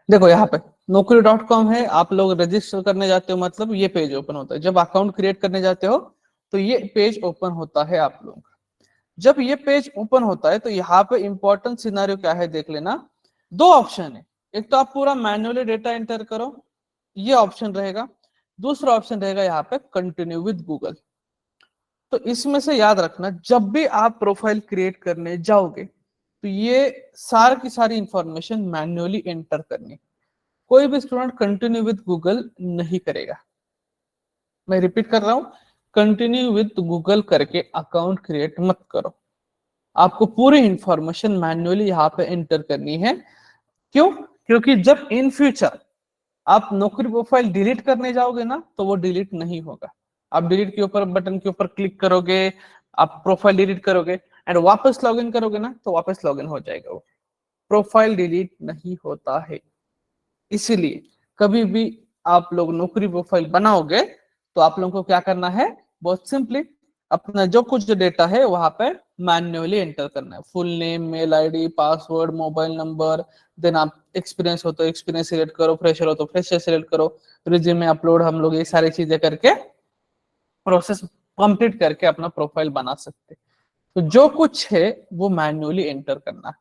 देखो यहाँ पे naukri.com है, आप लोग रजिस्टर करने जाते हो, मतलब ये पेज ओपन होता है। जब अकाउंट क्रिएट करने जाते हो तो ये पेज ओपन होता है आप लोगों का। जब ये पेज ओपन होता है तो यहाँ पे इंपॉर्टेंट सिनेरियो क्या है देख लेना, दो ऑप्शन है, एक तो आप पूरा मैन्युअली डेटा एंटर करो, ये ऑप्शन रहेगा, दूसरा ऑप्शन रहेगा यहाँ पे कंटिन्यू विद गूगल। तो इसमें से याद रखना, जब भी आप प्रोफाइल क्रिएट करने जाओगे तो ये सारी की सारी इंफॉर्मेशन मैन्युअली एंटर करनी, कोई भी स्टूडेंट कंटिन्यू विद गूगल नहीं करेगा। मैं रिपीट कर रहा हूं, कंटिन्यू विद गूगल करके अकाउंट क्रिएट मत करो, आपको पूरी इंफॉर्मेशन मैन्युअली यहाँ पे एंटर करनी है। क्यों? क्योंकि जब इन फ्यूचर आप नौकरी प्रोफाइल डिलीट करने जाओगे ना, तो वो डिलीट नहीं होगा। आप डिलीट के ऊपर बटन के ऊपर क्लिक करोगे, आप प्रोफाइल डिलीट करोगे एंड वापस लॉगिन करोगे ना, तो वापस लॉगिन हो जाएगा, वो प्रोफाइल डिलीट नहीं होता है। इसीलिए कभी भी आप लोग नौकरी प्रोफाइल बनाओगे तो आप लोगों को क्या करना है, बहुत सिंपली अपना जो कुछ जो डेटा है वहां पे मैन्युअली एंटर करना है, full name, mail ID, password, mobile number, then आप एक्सपीरियंस हो तो एक्सपीरियंस सिलेक्ट करो, फ्रेशर हो तो फ्रेशर सिलेक्ट करो, रिज्यूमे अपलोड, हम लोग ये सारी चीजें करके प्रोसेस कंप्लीट करके अपना प्रोफाइल बना सकते। तो जो कुछ है वो मैन्युअली एंटर करना है,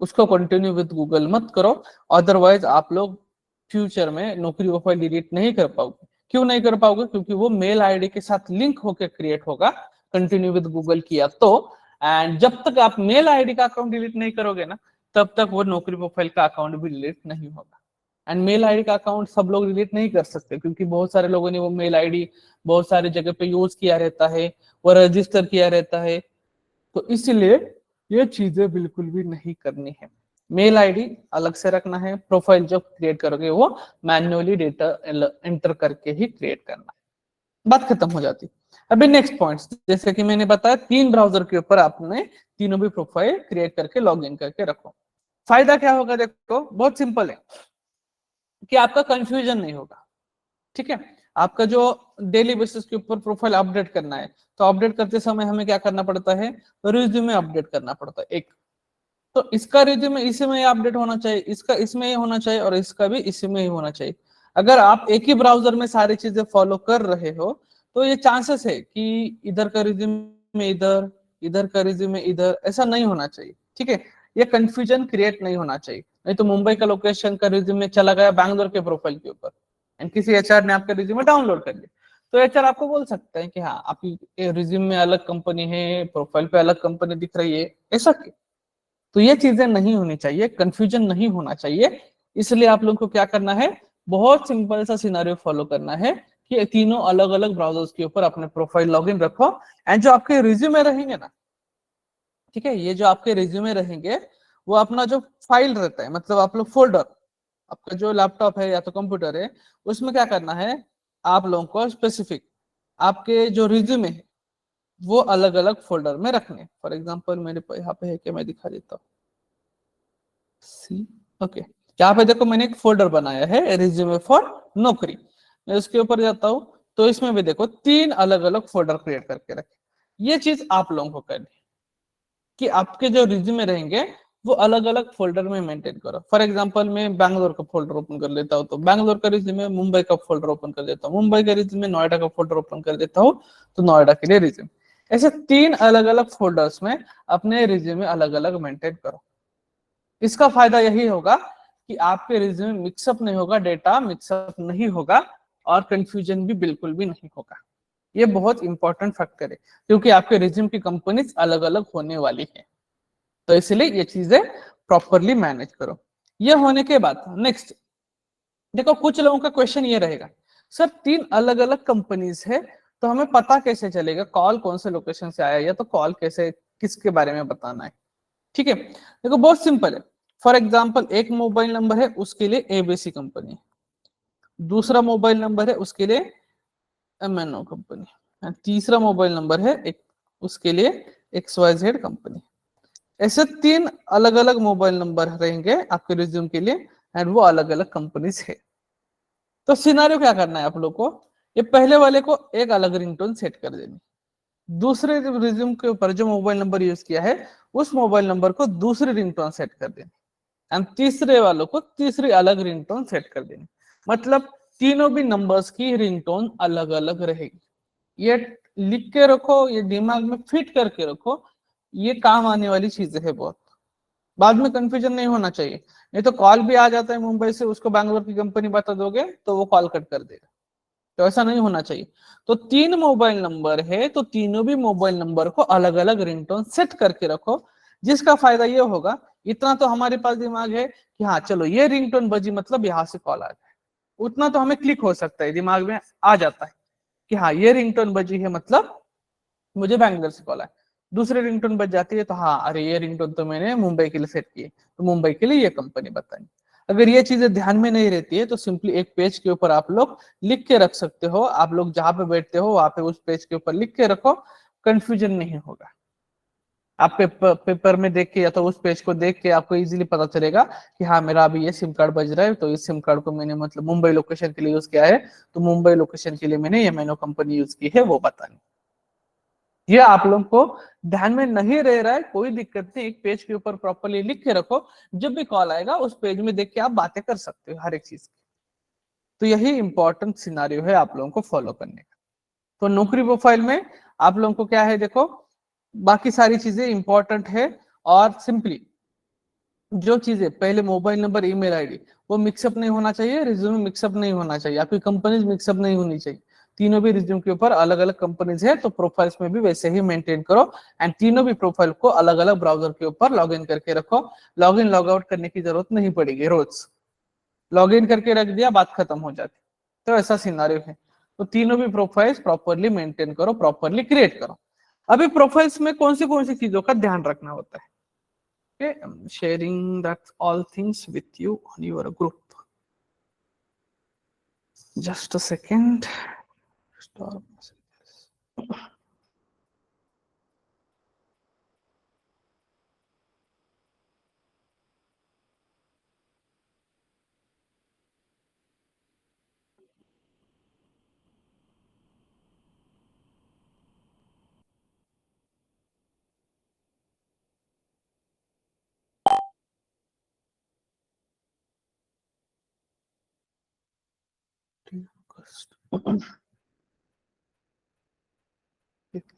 उसको कंटिन्यू विद गूगल मत करो, अदरवाइज आप लोग फ्यूचर में नौकरी प्रोफाइल डिलीट नहीं कर पाओगे। क्यों नहीं कर पाओगे? क्योंकि वो मेल आईडी के साथ लिंक होकर क्रिएट होगा, कंटिन्यू विद गूगल किया तो। एंड जब तक आप मेल आईडी का अकाउंट डिलीट नहीं करोगे ना, तब तक वो नौकरी प्रोफाइल का अकाउंट भी डिलीट नहीं होगा। एंड मेल आईडी का अकाउंट सब लोग डिलीट नहीं कर सकते, क्योंकि बहुत सारे लोगों ने वो मेल आईडी बहुत सारी जगह पे यूज किया रहता है, वो रजिस्टर किया रहता है, तो इसलिए ये चीजें बिल्कुल भी नहीं करनी है। मेल आईडी अलग से रखना है, प्रोफाइल जो क्रिएट करोगे वो मैन्युअली डेटा एंटर करके ही क्रिएट करना है, बात खत्म हो जाती। अभी नेक्स्ट पॉइंट्स, जैसे कि मैंने बताया 3 ब्राउजर के ऊपर आपने तीनों भी प्रोफाइल क्रिएट करके लॉग इन करके रखो। फायदा क्या होगा, देखो बहुत सिंपल है कि आपका कंफ्यूजन नहीं होगा। ठीक है, आपका जो डेली बेसिस के ऊपर प्रोफाइल अपडेट करना है, तो अपडेट करते समय हमें क्या करना पड़ता है, रिज्यूमे अपडेट करना पड़ता है एक, तो इसका रिज्यूमे इसी में अपडेट होना चाहिए, इसका इसमें ही होना चाहिए, और इसका भी इसी में ही होना चाहिए। अगर आप एक ही ब्राउजर में सारी चीजें फॉलो कर रहे हो, तो ये चांसेस है कि इधर का रिज्यूमे इधर, इधर का रिज्यूमे इधर, ऐसा नहीं होना चाहिए। ठीक है, ये कंफ्यूजन क्रिएट नहीं होना चाहिए। नहीं तो मुंबई का लोकेशन का रिज्यूमे चला गया बैंगलोर के प्रोफाइल के ऊपर, एंड किसी एचआर ने आपका रिज्यूमे डाउनलोड कर लिया, तो एचआर आपको बोल सकते हैं कि हाँ आपकी रिज्यूम में अलग कंपनी है, प्रोफाइल पे अलग कंपनी दिख रही है, ऐसा क्यों? तो ये चीजें नहीं होनी चाहिए, कंफ्यूजन नहीं होना चाहिए। इसलिए आप लोगों को क्या करना है, बहुत सिंपल सा सिनेरियो फॉलो करना है कि तीनों अलग अलग ब्राउजर्स के ऊपर अपने प्रोफाइल लॉगिन रखो, एंड जो आपके रिज्यूमे रहेंगे ना, ठीक है, ये जो आपके रिज्यूमे रहेंगे वो अपना जो फाइल रहता है, मतलब आप लोग फोल्डर, आपका जो लैपटॉप है या तो कंप्यूटर है, उसमें क्या करना है, आप लोगों को स्पेसिफिक आपके जो रिज्यूमे है वो अलग अलग फोल्डर में रखने। फॉर एग्जांपल मेरे यहाँ पे है कि मैं दिखा देता हूँ, सी ओके, यहाँ पे देखो मैंने एक फोल्डर बनाया है रिज्यूमे फॉर नौकरी, मैं उसके ऊपर जाता हूँ, तो इसमें भी देखो 3 अलग अलग फोल्डर क्रिएट करके रखे। ये चीज आप लोगों को करनी कि आपके जो रिज्यूमे रहेंगे वो अलग अलग फोल्डर में मेंटेन करो। फॉर एग्जांपल मैं बैंगलोर का फोल्डर ओपन कर लेता हूँ, तो बैंगलोर का रिज्यूमे, मुंबई का फोल्डर ओपन कर देता हूँ, मुंबई का रिज्यूमे, नोएडा का फोल्डर ओपन कर देता हूँ, तो नोएडा के लिए रिज्यूमे। ऐसे 3 अलग अलग फोल्डर्स में अपने रिज्यूमे अलग अलग मेंटेन करो। इसका फायदा यही होगा कि आपके रिज्यूमे मिक्सअप नहीं होगा, डेटा मिक्सअप नहीं होगा, और कंफ्यूजन भी बिल्कुल भी नहीं होगा। ये बहुत इंपॉर्टेंट फैक्टर है, क्योंकि आपके रिज्यूम की कंपनीज अलग अलग होने वाली है, तो इसलिए ये चीजें प्रॉपरली मैनेज करो। ये होने के बाद नेक्स्ट देखो, कुछ लोगों का क्वेश्चन ये रहेगा, सर 3 अलग अलग कंपनीज है, तो हमें पता कैसे चलेगा कॉल कौन से लोकेशन से आया, या तो कॉल कैसे, किसके बारे में बताना है? ठीक है, देखो बहुत सिंपल है। फॉर एग्जाम्पल एक मोबाइल नंबर है, उसके लिए एबीसी कंपनी, दूसरा मोबाइल नंबर है उसके लिए एमएनओ कंपनी, तीसरा मोबाइल नंबर है एक, उसके लिए XYZ कंपनी। ऐसे 3 अलग अलग मोबाइल नंबर रहेंगे आपके रिज्यूम के लिए, एंड वो अलग अलग कंपनीज है। तो सिनारियो क्या करना है आप लोग को, ये पहले वाले को एक अलग रिंगटोन सेट कर देनी, दूसरे रिज्यूम के ऊपर जो मोबाइल नंबर यूज किया है उस मोबाइल नंबर को दूसरी रिंगटोन सेट कर देनी, एंड तीसरे वालों को तीसरी अलग रिंगटोन सेट कर देनी। मतलब तीनों भी नंबर्स की रिंगटोन अलग अलग रहेगी। ये लिख के रखो, ये दिमाग में फिट करके रखो, ये काम आने वाली चीजें है बहुत, बाद में कंफ्यूजन नहीं होना चाहिए। नहीं तो कॉल भी आ जाता है मुंबई से, उसको बैंगलोर की कंपनी बता दोगे तो वो कॉल कट कर देगा, तो ऐसा नहीं होना चाहिए। तो 3 मोबाइल नंबर है, तो तीनों भी मोबाइल नंबर को अलग अलग रिंगटोन सेट करके रखो, जिसका फायदा ये होगा, इतना तो हमारे पास दिमाग है कि हाँ चलो ये रिंगटोन बजी मतलब यहाँ से कॉल आ जाए, उतना तो हमें क्लिक हो सकता है, दिमाग में आ जाता है कि हाँ ये रिंगटोन बजी है मतलब मुझे बैंगलोर से कॉल आया। दूसरी रिंगटोन बज जाती है तो हाँ अरे ये रिंगटोन तो मैंने मुंबई के लिए सेट की है, तो मुंबई के लिए ये कंपनी बताई। अगर ये चीजें ध्यान में नहीं रहती है तो सिंपली एक पेज के ऊपर आप लोग लिख के रख सकते हो, आप लोग जहां पे बैठते हो वहां पे उस पेज के ऊपर लिख के रखो, कंफ्यूजन नहीं होगा। आप पेपर में देख के या तो उस पेज को देख के आपको इजीली पता चलेगा कि हाँ मेरा अभी ये सिम कार्ड बज रहा है, तो इस सिम कार्ड को मैंने मतलब मुंबई लोकेशन के लिए यूज किया है, तो मुंबई लोकेशन के लिए मैंने ये मैनो कंपनी यूज की है वो बतानी। ये आप लोगों को ध्यान में नहीं रह रहा है कोई दिक्कत नहीं, एक पेज के ऊपर प्रॉपर्ली लिख के रखो, जब भी कॉल आएगा उस पेज में देख के आप बातें कर सकते हो हर एक चीज की। तो यही इंपॉर्टेंट सिनारियो है आप लोगों को फॉलो करने का। तो नौकरी प्रोफाइल में आप लोगों को क्या है, देखो बाकी सारी चीजें इंपॉर्टेंट है, और सिंपली जो चीजें पहले मोबाइल नंबर, ईमेल आईडी, वो मिक्सअप नहीं होना चाहिए, रिज्यूम मिक्सअप नहीं होना चाहिए, आपकी कंपनीज मिक्सअप नहीं होनी चाहिए। तीनों भी रिज्यूम के ऊपर अलग अलग कंपनीज है, तो प्रोफाइल्स में भी वैसे ही मेंटेन करो, एंड तीनों भी प्रोफाइल को अलग अलग ब्राउजर के ऊपर लॉग इन करके रखो। लॉग इन लॉग आउट करने की जरूरत नहीं पड़ेगी रोज। लॉग इन करके रख दिया, बात खत्म हो जाती। तो ऐसा सिनारियो है। तो तीनों भी प्रोफाइल्स प्रॉपरली मेंटेन करो, प्रॉपरली क्रिएट करो। अभी प्रोफाइल्स में कौन सी चीजों का ध्यान रखना होता है? okay, sharing that all things with you on your group. Just a second. Stop messages.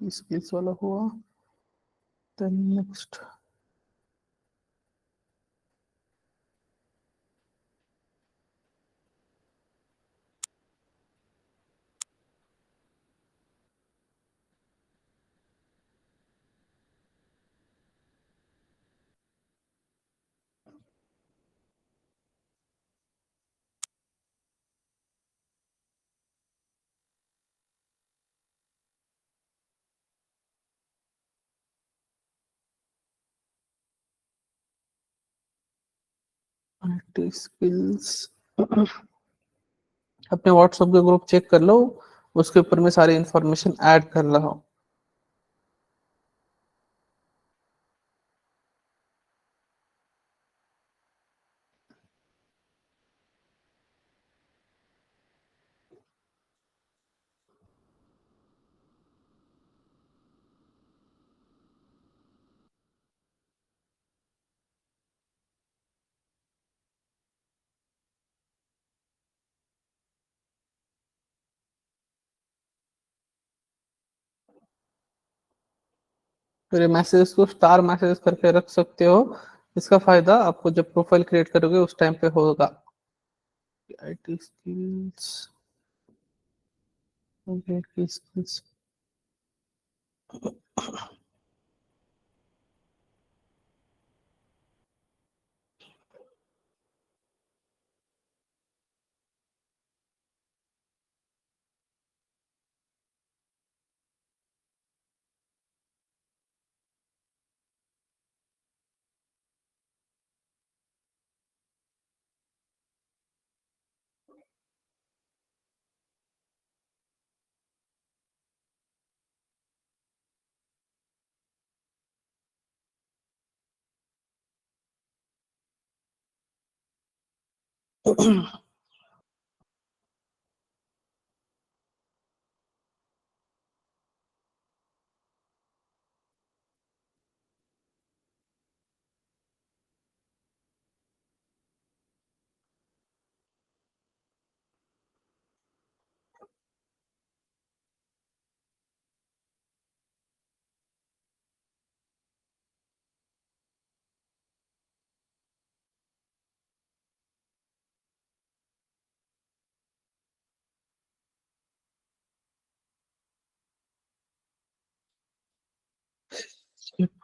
Skills वाला हुआ। then next IT skills। अपने व्हाट्सएप के ग्रुप चेक कर लो, उसके ऊपर में सारी इंफॉर्मेशन ऐड कर रहा हूँ। फिर मैसेज को स्टार मैसेज करके रख सकते हो। इसका फायदा आपको जब प्रोफाइल क्रिएट करोगे उस टाइम पे होगा। IT skills, IT skills।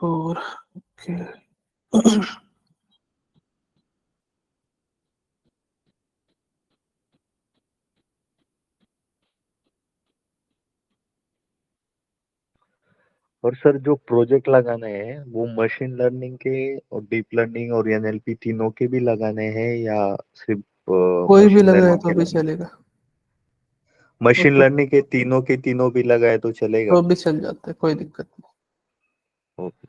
और ओके। और सर जो प्रोजेक्ट लगाने हैं वो मशीन लर्निंग के और डीप लर्निंग और एनएलपी तीनों के भी लगाने हैं या सिर्फ कोई भी मशीन लगाए लर्निंग तो के भी लगाने? चलेगा। वो मशीन तो लर्निंग के तीनों भी लगाए तो चलेगा? तो भी चल जाता है, कोई दिक्कत नहीं। ओके।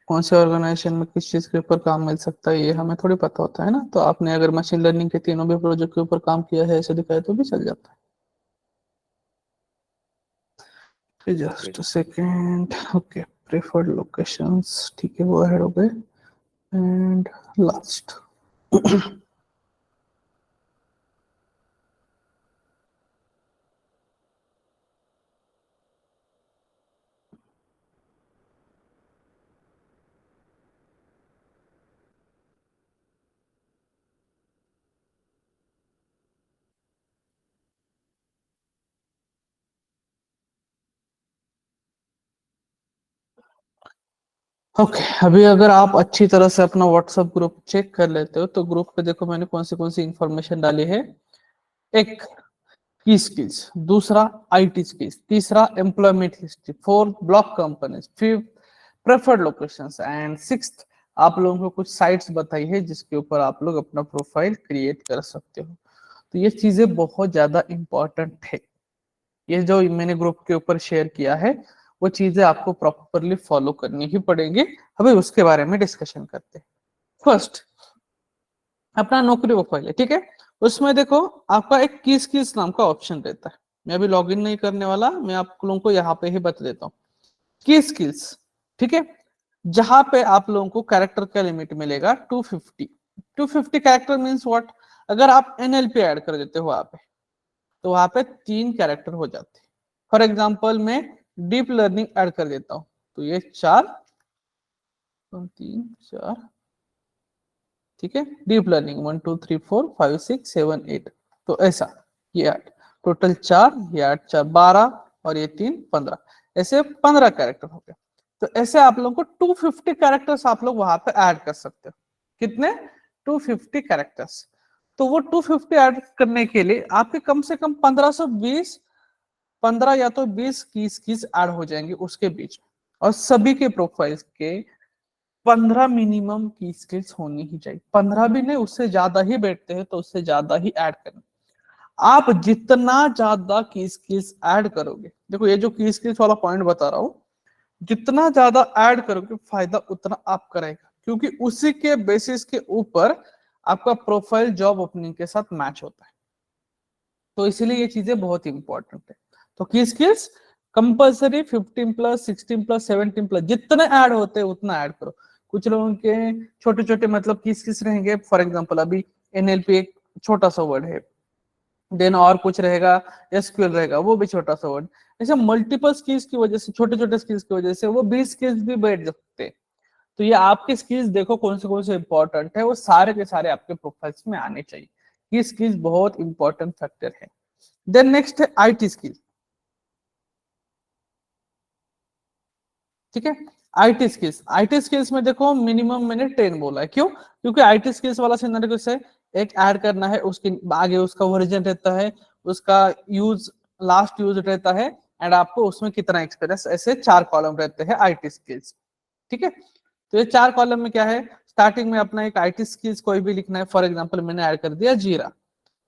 कौन से ऑर्गेनाइजेशन में किस चीज के ऊपर काम मिल सकता है ये हमें थोड़ी पता होता है ना। तो आपने अगर मशीन लर्निंग के तीनों भी प्रोजेक्ट के ऊपर काम किया है ऐसे दिखाए तो भी चल जाता है। Okay. Just second. Okay, preferred locations, ठीक है वो ऐड हो गए। And last. ओके अभी अगर आप अच्छी तरह से अपना व्हाट्सएप ग्रुप चेक कर लेते हो तो ग्रुप पे देखो मैंने कौन सी इंफॉर्मेशन डाली है। एक की स्किल्स, दूसरा आईटी स्किल्स, तीसरा employment history, fourth block companies, fifth preferred locations and sixth आप लोगों को कुछ साइट्स बताई है जिसके ऊपर आप लोग अपना प्रोफाइल क्रिएट कर सकते हो। तो ये चीजें बहुत ज्यादा इंपॉर्टेंट है। ये जो मैंने ग्रुप के ऊपर शेयर किया है वो चीजें आपको प्रॉपरली फॉलो करनी ही पड़ेंगी। अभी उसके बारे में डिस्कशन करते हैं। फर्स्ट अपना नौकरी प्रोफाइल है, ठीक है। उसमें देखो आपका एक की स्किल्स नाम का ऑप्शन रहता है। मैं अभी लॉगिन नहीं करने वाला, मैं आप लोगों को यहाँ पे ही बता देता हूँ। की स्किल्स, ठीक है। जहां पे आप लोगों को कैरेक्टर का लिमिट मिलेगा 250। 250 कैरेक्टर मीन्स व्हाट? अगर आप एनएलपी ऐड कर देते हो वहां पे तो वहां पे 3 कैरेक्टर हो जाते हैं। फॉर एग्जाम्पल मैं डीप लर्निंग ऐड कर देता हूं तो ये 4, 3, 4, ठीक है। डीप लर्निंग 1 2 3 4 5 6 7 8, तो ऐसा ये 8, टोटल 4, ये 8 4 12 और ये 3 15, ऐसे 15 कैरेक्टर हो गए। तो ऐसे आप लोगों को 250 कैरेक्टर्स आप लोग वहां पे ऐड कर सकते हो। कितने? 250 कैरेक्टर्स। तो वो 250 ऐड करने के लिए आपके कम से कम 1520, 15 या तो 20 कीज ऐड हो जाएंगे उसके बीच। और सभी के प्रोफाइल्स के 15 मिनिमम की स्किल्स होनी ही चाहिए। 15 भी नहीं, उससे ज्यादा ही बैठते हैं तो उससे ज्यादा ही ऐड करना। आप जितना ज्यादा की स्किल्स ऐड करोगे, देखो ये जो की स्किल्स वाला पॉइंट बता रहा हूं, जितना ज्यादा ऐड करोगे फायदा उतना आपका रहेगा, क्योंकि उसी के बेसिस के ऊपर आपका प्रोफाइल जॉब ओपनिंग के साथ मैच होता है। तो इसलिए ये चीजें बहुत इंपॉर्टेंट है। तो की skills compulsory 15 plus 16 plus 17 plus जितने ऐड होते हैं उतना ऐड करो। कुछ लोगों के छोटे छोटे मतलब की स्किल्स रहेंगे। फॉर एग्जांपल अभी एनएलपी एक छोटा सा वर्ड है, देन और कुछ रहेगा, एसक्यूएल रहेगा, वो भी छोटा सा वर्ड। ऐसे मल्टीपल स्किल्स की वजह से, छोटे छोटे स्किल्स की वजह से वो 20 स्किल्स भी बैठ सकते हैं। तो ये आपके स्किल्स देखो कौन से इंपॉर्टेंट है, वो सारे के सारे आपके प्रोफाइल्स में आने चाहिए। ये स्किल्स बहुत इंपॉर्टेंट फैक्टर है। देन नेक्स्ट है आईटी स्किल, ठीक है। आईटी स्किल्स में देखो मिनिमम मैंने 10 बोला है, क्यों? क्योंकि आईटी स्किल्स वाला सिनेरियो से एक ऐड करना है, उसके आगे उसका वर्जन रहता है, उसका यूज लास्ट यूज रहता है, एंड आपको उसमें कितना एक्सपीरियंस, ऐसे 4 कॉलम रहते हैं आईटी स्किल्स, ठीक है। तो ये 4 कॉलम में क्या है, स्टार्टिंग में अपना एक आईटी स्किल्स कोई भी लिखना है। फॉर एग्जाम्पल मैंने ऐड कर दिया जीरा,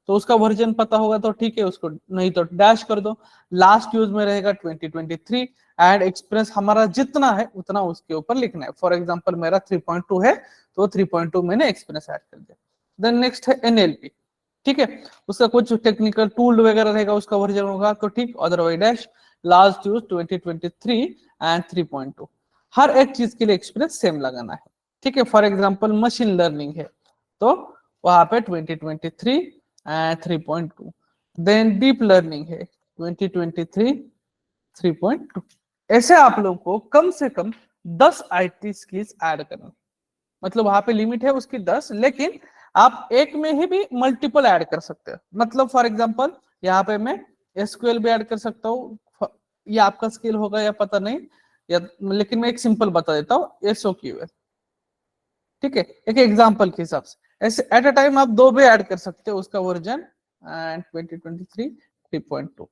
तो उसका वर्जन पता होगा तो ठीक है, उसको नहीं तो डैश कर दो। लास्ट यूज में रहेगा 2023 एंड एक्सपीरियंस हमारा जितना है उतना उसके ऊपर लिखना है। फॉर एग्जांपल मेरा 3.2 है तो 3.2 मैंने एक्सपीरियंस ऐड कर दिया। देन नेक्स्ट है एनएलपी, ठीक है। उसका कुछ टेक्निकल टूल वगैरह रहेगा, उसका वर्जन होगा तो ठीक, otherwise dash. Last use 2023 and 3.2। हर एक चीज के लिए एक्सपीरियंस सेम लगाना है, ठीक है। फॉर एग्जाम्पल मशीन लर्निंग है तो वहां पे 2023 एंड 3.2। देन डीप लर्निंग है 2023 3.2। ऐसे आप लोग को कम से कम 10 आईटी स्किल्स ऐड करना, मतलब वहां पे लिमिट है उसकी 10, लेकिन आप एक में ही भी मल्टीपल ऐड कर सकते हो। मतलब फॉर एग्जांपल यहाँ पे मैं एसक्यूएल भी ऐड कर सकता हूँ, ये आपका स्किल होगा या पता नहीं, या लेकिन मैं एक सिंपल बता देता हूँ, एसओक्यूएल, ठीक है, एक एग्जांपल के हिसाब से। ऐसे एट अ टाइम आप 2 भी ऐड कर सकते हो, उसका वर्जन एंड 2023 3.2।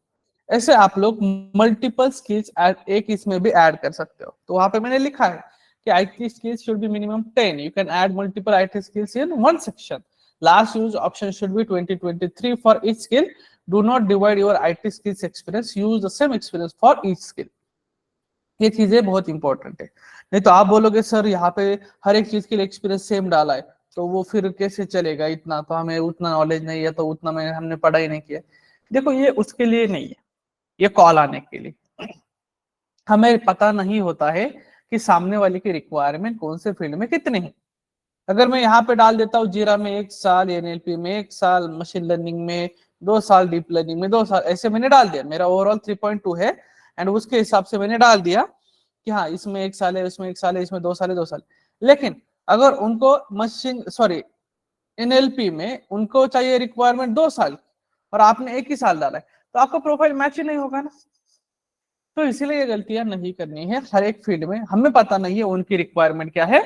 ऐसे आप लोग मल्टीपल स्किल्स एक इसमें भी ऐड कर सकते हो। तो वहां पे मैंने लिखा है कि IT skills should be minimum 10. You can add multiple IT skills in one section. Last use option should be 2023 for each skill. Do not divide your IT skills experience. Use the same experience for each skill. ये चीजें बहुत important है। नहीं तो आप बोलोगे sir यहाँ पे हर एक चीज के लिए एक्सपीरियंस सेम डाला है, तो वो फिर कैसे चलेगा? इतना तो हमें उतना नॉलेज नहीं है, तो उतना में हमने पढ़ाई नहीं किया। देखो ये उसके लिए नहीं है, ये कॉल आने के लिए। हमें पता नहीं होता है कि सामने वाले की रिक्वायरमेंट कौन से फील्ड में कितने हैं। अगर मैं यहाँ पे डाल देता हूँ जीरा में 1 साल, एनएलपी में 1 साल, मशीन लर्निंग में 2 साल, डीप लर्निंग में 2 साल, ऐसे मैंने डाल दिया, मेरा ओवरऑल 3.2 है, एंड उसके हिसाब से मैंने डाल दिया कि हाँ इसमें 1 साल है, इसमें 1 साल है, इसमें 2 साल है, 2 साल। लेकिन अगर उनको मशीन सॉरी एनएलपी में उनको चाहिए रिक्वायरमेंट 2 साल और आपने 1 ही साल डाला है, तो आपका प्रोफाइल मैच ही नहीं होगा ना। तो इसीलिए ये गलतियां नहीं करनी है हर एक फील्ड में। हमें पता नहीं है उनकी रिक्वायरमेंट क्या है,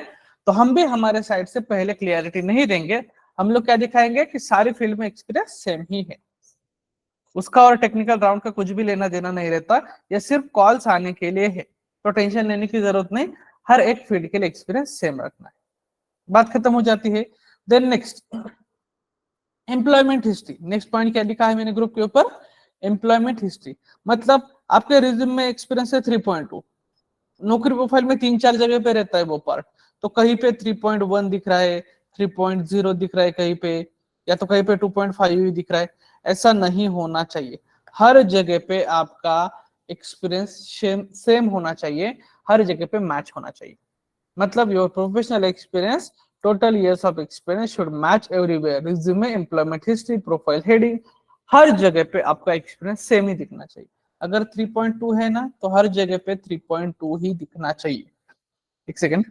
तो हम भी हमारे साइड से पहले क्लियरिटी नहीं देंगे। हम लोग क्या दिखाएंगे कि सारी फील्ड में एक्सपीरियंस सेम ही है, उसका और टेक्निकल राउंड का कुछ भी लेना देना नहीं रहता, ये सिर्फ कॉल्स आने के लिए है। तो टेंशन लेने की जरूरत नहीं, हर एक फील्ड के लिए एक्सपीरियंस सेम रखना है, बात खत्म हो जाती है। Then next employment history. Next point क्या लिखा है मैंने ग्रुप के ऊपर, एम्प्लॉयमेंट हिस्ट्री। मतलब आपके रिज्यूम में एक्सपीरियंस है 3.2, नौकरी प्रोफाइल में 3-4 जगह पे रहता है वो पार्ट, तो कहीं पे 3.1 दिख रहा है, 3.0 दिख रहा है कहीं पे, या तो कहीं पे 2.5 ही दिख रहा है। ऐसा नहीं होना चाहिए, हर जगह पे आपका एक्सपीरियंस सेम होना चाहिए, हर जगह पे मैच होना चाहिए। मतलब your professional experience, total years of experience should match everywhere, resume, employment history, profile heading, हर जगह पे आपका एक्सपीरियंस सेम ही दिखना चाहिए। अगर 3.2 है ना, तो हर जगह पे 3.2 ही दिखना चाहिए। एक सेकेंड,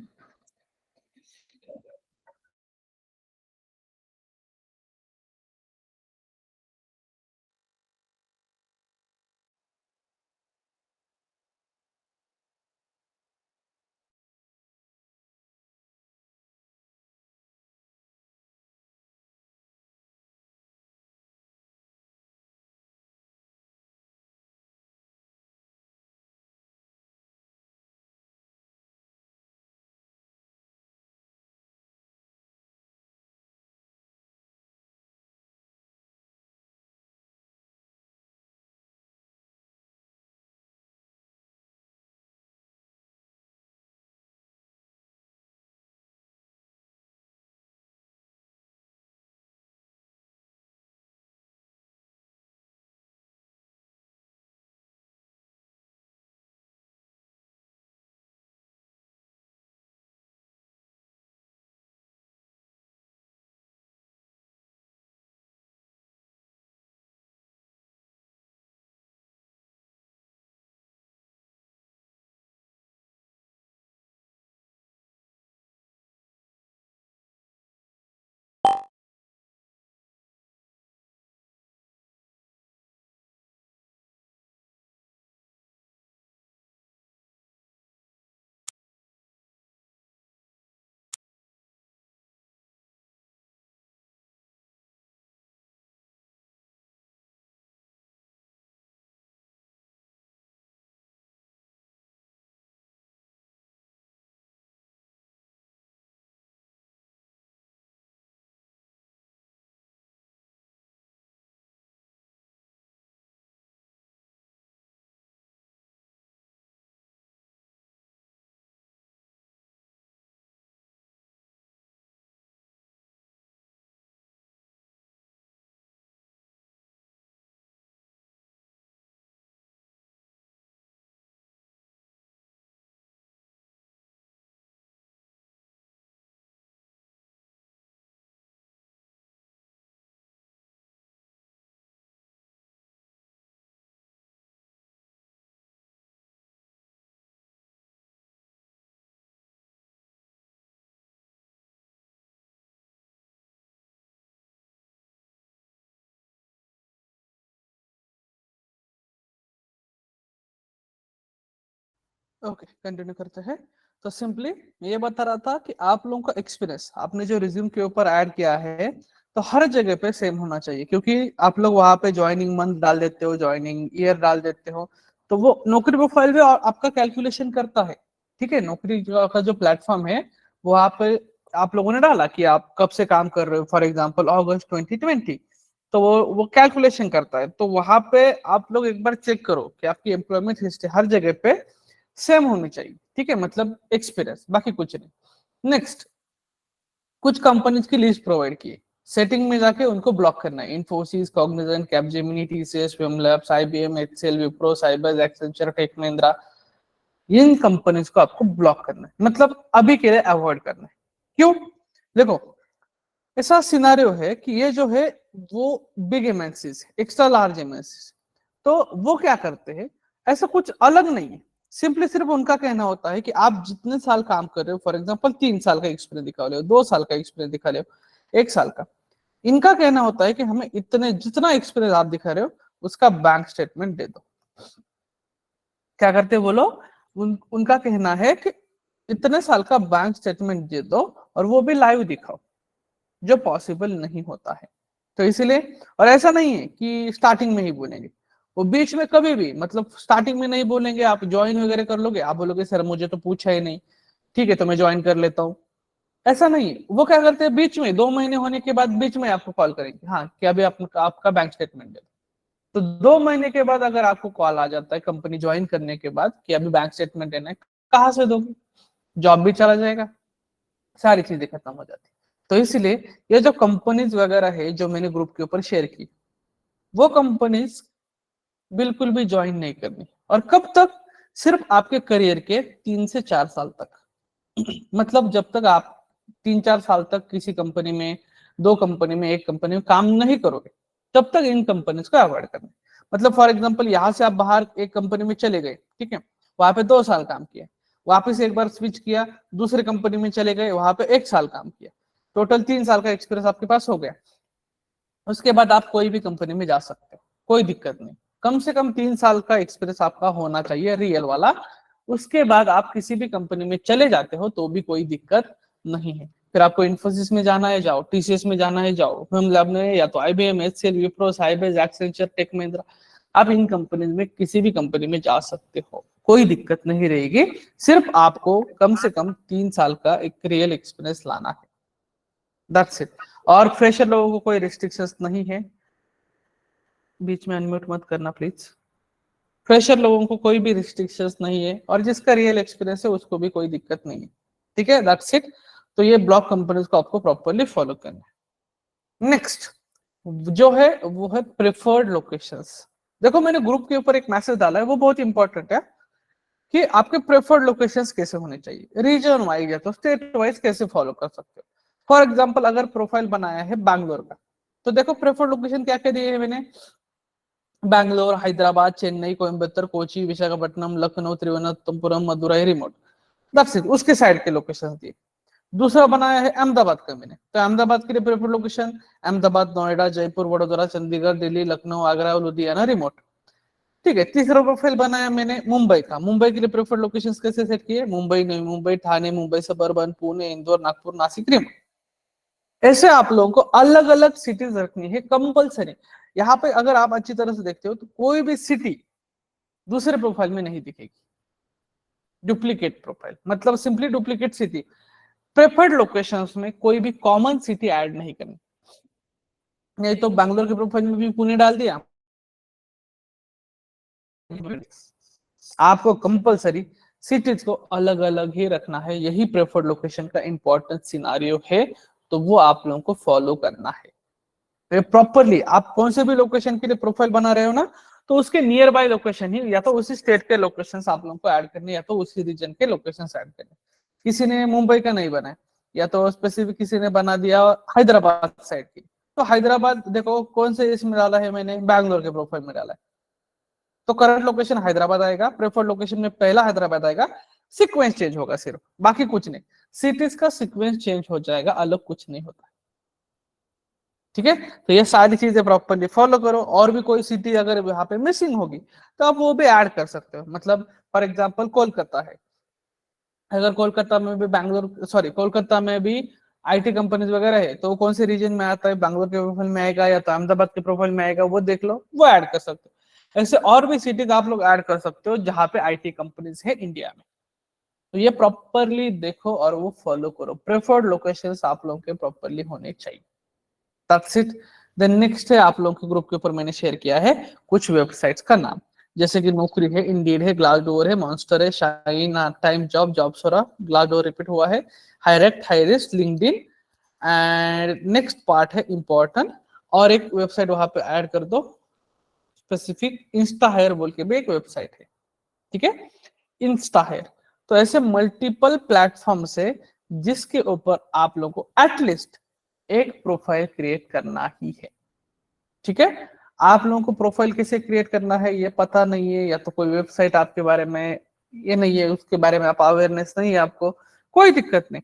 ओके कंटिन्यू करते हैं। तो सिंपली ये बता रहा था कि आप लोगों का एक्सपीरियंस आपने जो रिज्यूम के ऊपर ऐड किया है, तो हर जगह पे सेम होना चाहिए, क्योंकि आप लोग वहां पे ज्वाइनिंग मंथ डाल देते हो, ज्वाइनिंग ईयर डाल देते हो, तो वो नौकरी प्रोफाइल में आपका कैलकुलेशन करता है। ठीक है, नौकरी का जो प्लेटफॉर्म है वहां पे आप लोगों ने डाला कि आप कब से काम कर रहे हो, फॉर एग्जाम्पल अगस्त 2020, तो वो कैलकुलेशन करता है। तो वहां पे आप लोग एक बार चेक करो कि आपकी एम्प्लॉयमेंट हिस्ट्री हर जगह पे सेम होनी चाहिए। ठीक है, मतलब एक्सपीरियंस, बाकी कुछ नहीं। नेक्स्ट, कुछ कंपनीज की लिस्ट प्रोवाइड की, सेटिंग में जाके उनको ब्लॉक करना है। इन्फोसिस, कॉग्निजेंट, कैपजेमिनी, टीसीएस, विमलैब्स, आईबीएम, एचसीएल, विप्रो, साइबर्स, एक्सेंचर, टेक महिंद्रा, इन कंपनीज को आपको ब्लॉक करना है, मतलब अभी के लिए अवॉइड करना है। क्यों? देखो, ऐसा सिनारियो है कि ये जो है वो big MNCs, extra large MNCs, तो वो क्या करते हैं, ऐसा कुछ अलग नहीं है, सिंपली सिर्फ उनका कहना होता है कि आप जितने साल काम कर रहे हो, फॉर एग्जांपल 3 साल का एक्सपीरियंस दिखा रहे हो, 2 साल का एक्सपीरियंस दिखा रहे हो, 1 साल का, इनका कहना होता है कि हमें इतने जितना एक्सपीरियंस आप दिखा रहे हो उसका बैंक स्टेटमेंट दे दो। क्या करते हैं वो लोग, उनका कहना है कि इतने साल का बैंक स्टेटमेंट दे दो और वो भी लाइव दिखाओ, जो पॉसिबल नहीं होता है। तो इसीलिए, और ऐसा नहीं है कि स्टार्टिंग में ही बोलेंगे, वो बीच में कभी भी, मतलब स्टार्टिंग में नहीं बोलेंगे, आप ज्वाइन वगैरह कर लोगे, आप बोलोगे सर मुझे तो पूछा ही नहीं, ठीक है तो मैं ज्वाइन कर लेता हूँ, ऐसा नहीं है। वो क्या करते हैं, बीच में 2 महीने होने के बाद बीच में आपको कॉल करेंगे, हाँ क्या अभी आपका बैंक स्टेटमेंट दे दो। तो 2 महीने के बाद अगर आपको कॉल आ जाता है कंपनी ज्वाइन करने के बाद कि अभी बैंक स्टेटमेंट देना है, कहाँ से दोगे, जॉब भी चला जाएगा, सारी चीजें खत्म हो जाती। तो इसलिए ये जो कंपनीज वगैरह है जो मैंने ग्रुप के ऊपर शेयर की, वो कंपनीज बिल्कुल भी ज्वाइन नहीं करनी। और कब तक, सिर्फ आपके करियर के 3 से 4 साल तक। मतलब जब तक आप 3-4 साल तक किसी कंपनी में, 2 कंपनी में, एक कंपनी में काम नहीं करोगे, तब तक इन कंपनीज को अवॉइड करना। मतलब फॉर एग्जांपल यहाँ से आप बाहर एक कंपनी में चले गए, ठीक है, वहां पे 2 साल काम किया, वापस एक बार स्विच किया, दूसरी कंपनी में चले गए, वहां पे 1 साल काम किया, टोटल 3 साल का एक्सपीरियंस आपके पास हो गया। उसके बाद आप कोई भी कंपनी में जा सकते हो, कोई दिक्कत नहीं। कम से कम 3 साल का एक्सपीरियंस आपका होना चाहिए, रियल वाला। उसके बाद आप किसी भी कंपनी में चले जाते हो तो भी कोई दिक्कत नहीं है। फिर आपको इन्फोसिस में जाना है जाओ, टीसीएस में जाना है जाओ, हम लैब में, या तो आईबीएम, एचसीएल, विप्रो, साइबेज, एक्सेंचर, टेक महिंद्रा, आप इन कंपनी में किसी भी कंपनी में जा सकते हो, कोई दिक्कत नहीं रहेगी। सिर्फ आपको कम से कम 3 साल का एक रियल एक्सपीरियंस लाना है, दैट्स इट। और फ्रेशर लोगों को कोई रिस्ट्रिक्शंस नहीं है, बीच में अनम्यूट मत करना प्लीज। फ्रेशर लोगों को कोई भी रिस्ट्रिक्शंस नहीं है, और जिसका रियल एक्सपीरियंस है उसको भी कोई दिक्कत नहीं है, ठीक है, दैट्स इट। तो ये ब्लॉक कंपनीज को आपको प्रॉपरली फॉलो करना है। नेक्स्ट जो है वो है प्रेफर्ड लोकेशंस। देखो मैंने ग्रुप के ऊपर एक मैसेज डाला है, वो बहुत इंपॉर्टेंट है कि आपके प्रेफर्ड लोकेशंस कैसे होने चाहिए, रीजन वाइज या तो स्टेट वाइज कैसे फॉलो कर सकते हो। फॉर एग्जांपल अगर प्रोफाइल बनाया है बैंगलोर का, तो देखो प्रेफर्ड लोकेशन क्या क्या दिए है मैंने, Bangalore, Hyderabad, Chennai, Coimbatore, Kochi, Visakhapatnam, Lucknow, Thiruvananthapuram, Madurai, remote, that's it, उसके साइड के लोकेशन दिए। दूसरा बनाया है अहमदाबाद का मैंने, तो अहमदाबाद के लिए preferred location Ahmedabad, Noida, Jaipur, Vadodara, Chandigarh, Delhi, Lucknow, Agra, Ludhiana, remote, ठीक है। तीसरा प्रोफाइल बनाया मैंने मुंबई का, मुंबई के लिए प्रेफर्ड लोकेशंस कैसे सेट किए, मुंबई, नई मुंबई, ठाणे, मुंबई सबर्बन, पुणे, इंदौर, नागपुर, नासिक, रिमोट। ऐसे आप लोगों को अलग अलग सिटीज रखनी है कंपलसरी। यहाँ पे अगर आप अच्छी तरह से देखते हो तो कोई भी सिटी दूसरे प्रोफाइल में नहीं दिखेगी, डुप्लीकेट प्रोफाइल, मतलब simply duplicate city. Preferred locations में कोई भी कॉमन सिटी ऐड नहीं करनी, नहीं तो बैंगलोर के प्रोफाइल में भी पुणे डाल दिया, आपको कंपलसरी सिटीज को अलग अलग ही रखना है, यही प्रेफर्ड लोकेशन का इंपॉर्टेंट सिनारियो है, तो वो आप लोगों को फॉलो करना है प्रॉपरली। आप कौन से भी लोकेशन के लिए प्रोफाइल बना रहे हो ना, तो उसके नियर बाय लोकेशन ही, या तो उसी स्टेट के लोकेशंस आप लोगों को ऐड करने, या तो उसी रीजन के लोकेशंस ऐड करने। किसी ने मुंबई का नहीं बनाया, या तो स्पेसिफिक किसी ने बना दिया हैदराबाद साइड की, तो हैदराबाद देखो कौन से इसमें डाला है मैंने, बैंगलोर के प्रोफाइल में डाला है, तो करंट लोकेशन हैदराबाद आएगा, प्रेफर्ड लोकेशन में पहला हैदराबाद आएगा, सीक्वेंस चेंज होगा सिर्फ, बाकी कुछ नहीं, सिटीज का सीक्वेंस चेंज हो जाएगा, अलग कुछ नहीं होता, ठीक है। तो ये सारी चीजें प्रॉपरली फॉलो करो, और भी कोई सिटी अगर यहाँ पे मिसिंग होगी तो आप वो भी ऐड कर सकते हो। मतलब फॉर एग्जांपल कोलकाता है, अगर कोलकाता में भी बैंगलोर, सॉरी कोलकाता में भी आईटी कंपनीज वगैरह है, तो वो कौन से रीजन में आता है, बैंगलोर के प्रोफाइल में आएगा या तो अहमदाबाद के प्रोफाइल में आएगा, वो देख लो, वो ऐड कर सकते हो। ऐसे और भी सिटीज आप लोग ऐड कर सकते हो जहां पे आईटी कंपनीज है इंडिया में। तो ये प्रॉपरली देखो और वो फॉलो करो, प्रेफर्ड लोकेशंस आप लोगों के प्रॉपरली होने चाहिए, दैट्स इट। देन नेक्स्ट है, आप लोगों के ग्रुप के ऊपर मैंने शेयर किया है कुछ वेबसाइट्स का नाम, जैसे कि नौकरी है, इंडीड है, ग्लासडोर है, मॉन्स्टर है, Shine, time job, Jobsora, Glassdoor repeat हुआ है, Hirect, Hirist, LinkedIn, and next part है इंपॉर्टेंट, और एक वेबसाइट वहां पे ऐड कर दो स्पेसिफिक, इंस्टा हायर बोल के भी एक वेबसाइट है, ठीक है, इंस्टा हायर। तो ऐसे मल्टीपल प्लेटफॉर्म से जिसके ऊपर आप लोगों को एटलीस्ट एक प्रोफाइल क्रिएट करना ही है, ठीक है। आप लोगों को प्रोफाइल कैसे क्रिएट करना है ये पता नहीं है, या तो कोई वेबसाइट आपके बारे में ये नहीं है, उसके बारे में आप अवेयरनेस नहीं है आपको, कोई दिक्कत नहीं,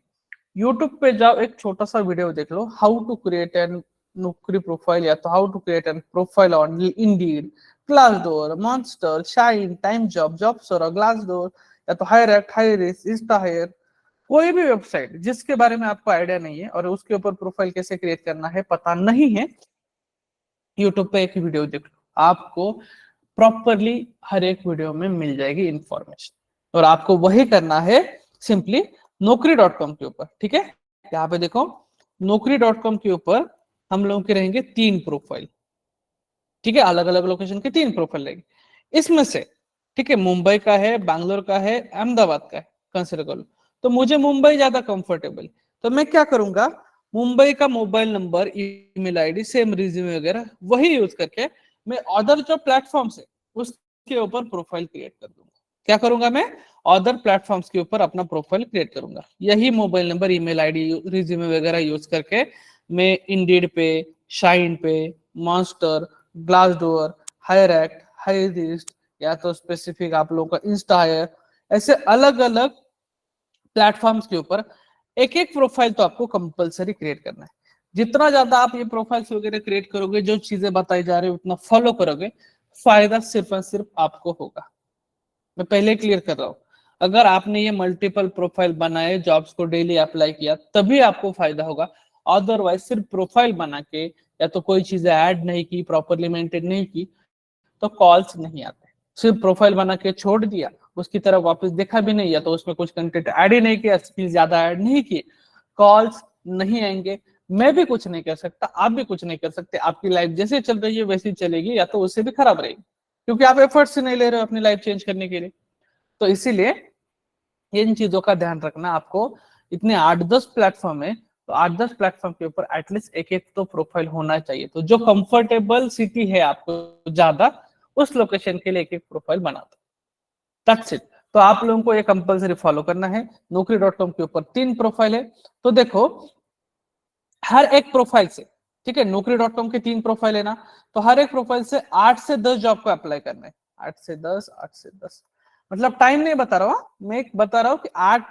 यूट्यूब पे जाओ, एक छोटा सा वीडियो देख लो, how to create an Naukri profile, या तो how to create an profile on Indeed, Glassdoor, Monster, Shine, time job, Jobsora, Glassdoor, या तो हायरएक्ट, हायरिस, इंस्टाहायर, कोई भी वेबसाइट जिसके बारे में आपको आइडिया नहीं है और उसके ऊपर प्रोफाइल कैसे क्रिएट करना है पता नहीं है, यूट्यूब पे एक वीडियो देख लो, आपको प्रॉपरली हर एक वीडियो में मिल जाएगी इंफॉर्मेशन। और आपको वही करना है सिंपली naukri.com के ऊपर। ठीक है, यहाँ पे देखो naukri.com के ऊपर हम लोगों के रहेंगे 3 प्रोफाइल। ठीक है, अलग अलग लोकेशन के 3 प्रोफाइल रहेंगे इसमें से। ठीक है, मुंबई का है, बैंगलोर का है, अहमदाबाद का है, कंसिडर कर लो। तो मुझे मुंबई ज्यादा कंफर्टेबल, तो मैं क्या करूंगा, मुंबई का mobile number, email ID, same resume वगैरह वही यूज करके मैं अदर जो प्लेटफॉर्म है उसके ऊपर प्रोफाइल क्रिएट कर दूंगा। क्या करूंगा मैं, अदर प्लेटफॉर्म्स के ऊपर अपना प्रोफाइल क्रिएट करूंगा। यही mobile number, email ID, resume वगैरह यूज करके मैं इंडीड पे, शाइन पे, मॉन्स्टर, ग्लासडोर, हायरएक्ट, हायरिस्ट, या तो स्पेसिफिक आप लोगों का इंस्टाहायर, ऐसे अलग अलग प्लेटफॉर्म्स के ऊपर एक एक प्रोफाइल तो आपको कंपलसरी क्रिएट करना है। जितना ज्यादा आप ये प्रोफाइल्स वगैरह क्रिएट करोगे, जो चीजें बताई जा रही है उतना फॉलो करोगे, फायदा सिर्फ और सिर्फ आपको होगा। मैं पहले क्लियर कर रहा हूं, अगर आपने ये मल्टीपल प्रोफाइल बनाए, जॉब्स को डेली अप्लाई किया, तभी आपको फायदा होगा। अदरवाइज सिर्फ प्रोफाइल बना के या तो कोई चीजें ऐड नहीं की, प्रॉपरली मेंटेन नहीं की, तो कॉल्स नहीं आते। सिर्फ प्रोफाइल बना के छोड़ दिया, उसकी तरफ वापस देखा भी नहीं, या तो उसमें कुछ कंटेंट ऐड ही नहीं किया, स्किल ज्यादा ऐड नहीं किए, कॉल्स नहीं आएंगे। मैं भी कुछ नहीं कर सकता, आप भी कुछ नहीं कर सकते। आपकी लाइफ जैसे चल रही है वैसी चलेगी, या तो उससे भी खराब रहेगी, क्योंकि आप एफर्ट्स नहीं ले रहे हो अपनी लाइफ चेंज करने के लिए। तो इसीलिए इन चीजों का ध्यान रखना आपको। इतने 8-10 प्लेटफॉर्म है, तो 8-10 प्लेटफॉर्म के ऊपर एटलीस्ट एक एक तो प्रोफाइल होना चाहिए। तो जो कंफर्टेबल सिटी है आपको ज्यादा, उस लोकेशन के लिए एक एक प्रोफाइल बना दो, दैट्स इट। तो आप लोगों को ये कंपलसरी फॉलो करना है। naukri.com के ऊपर 3 प्रोफाइल है, तो देखो हर एक प्रोफाइल से, ठीक है, naukri.com के 3 प्रोफाइल है ना, तो हर एक प्रोफाइल से 8 से 10 जॉब को अप्लाई करना है। 8 से 10, 8 से 10, मतलब टाइम नहीं बता रहा हूं मैं, एक बता रहा हूं कि 8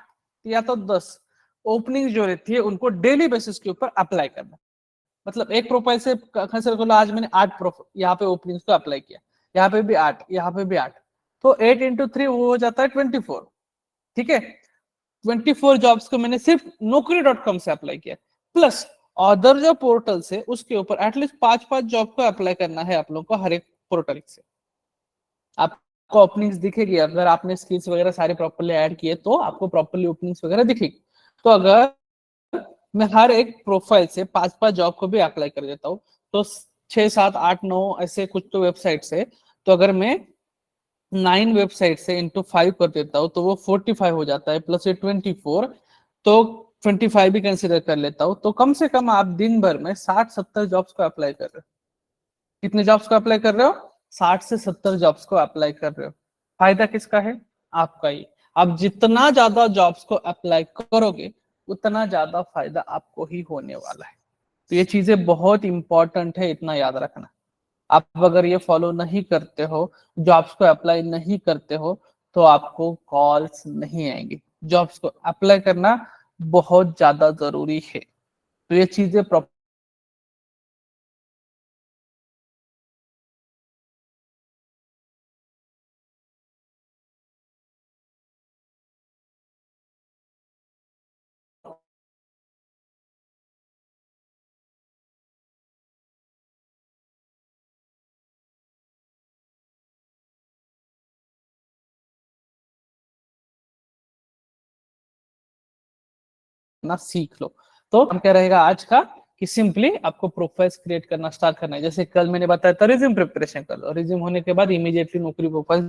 या तो 10 ओपनिंग जो रहती है उनको डेली बेसिस के ऊपर अप्लाई करना। मतलब एक प्रोफाइल से आज मैंने 8 प्रोफाइल यहाँ पे ओपनिंग्स को अप्लाई किया, यहाँ पे भी 8, यहाँ पे भी 8, तो 8 into 3 वो हो जाता है 24। ठीक है, 24 जॉब्स को मैंने सिर्फ naukri.com से अप्लाई किया, प्लस अदर जो पोर्टल से उसके ऊपर एटलीस्ट 5-5 जॉब को अप्लाई करना है आप लोगों को हर एक पोर्टल से। आपको ओपनिंग्स दिखेगी, अगर आपने स्किल्स वगैरह सारे प्रॉपर्ली ऐड किए तो आपको प्रॉपर्ली ओपनिंग्स वगैरह दिखेगी। तो अगर मैं हर एक प्रोफाइल से 5-5 जॉब को भी अप्लाई कर देता हूँ, तो 6, 7, 8, 9 ऐसे कुछ तो वेबसाइट से, तो अगर मैं 9 वेबसाइट से इंटू 5 कर देता हूँ तो वो 45 हो जाता है, प्लस ये 24, तो 25 भी कंसिडर कर लेता हूँ, तो कम से कम आप दिन भर में 60-70 जॉब्स को अप्लाई कर रहे हो। कितने जॉब्स को अप्लाई कर रहे हो? 60 से 70 जॉब्स को अप्लाई कर रहे हो। फायदा किसका है? आपका ही। आप जितना ज्यादा जॉब्स को अप्लाई करोगे उतना ज्यादा फायदा आपको ही होने वाला है। तो ये चीजें बहुत इंपॉर्टेंट है, इतना याद रखना। आप अगर ये फॉलो नहीं करते हो, जॉब्स को अप्लाई नहीं करते हो, तो आपको कॉल्स नहीं आएंगी। जॉब्स को अप्लाई करना बहुत ज्यादा जरूरी है। तो ये चीजें प्रॉपर ना सीख लो। तो हम क्या रहेगा आज का कि सिंपली आपको प्रोफाइल्स क्रिएट करना स्टार्ट करना है। जैसे कल मैंने बताया था, रिज्यूम प्रिपरेशन कर लो, रिज्यूम होने के बाद इमीडिएटली नौकरी प्रोफाइल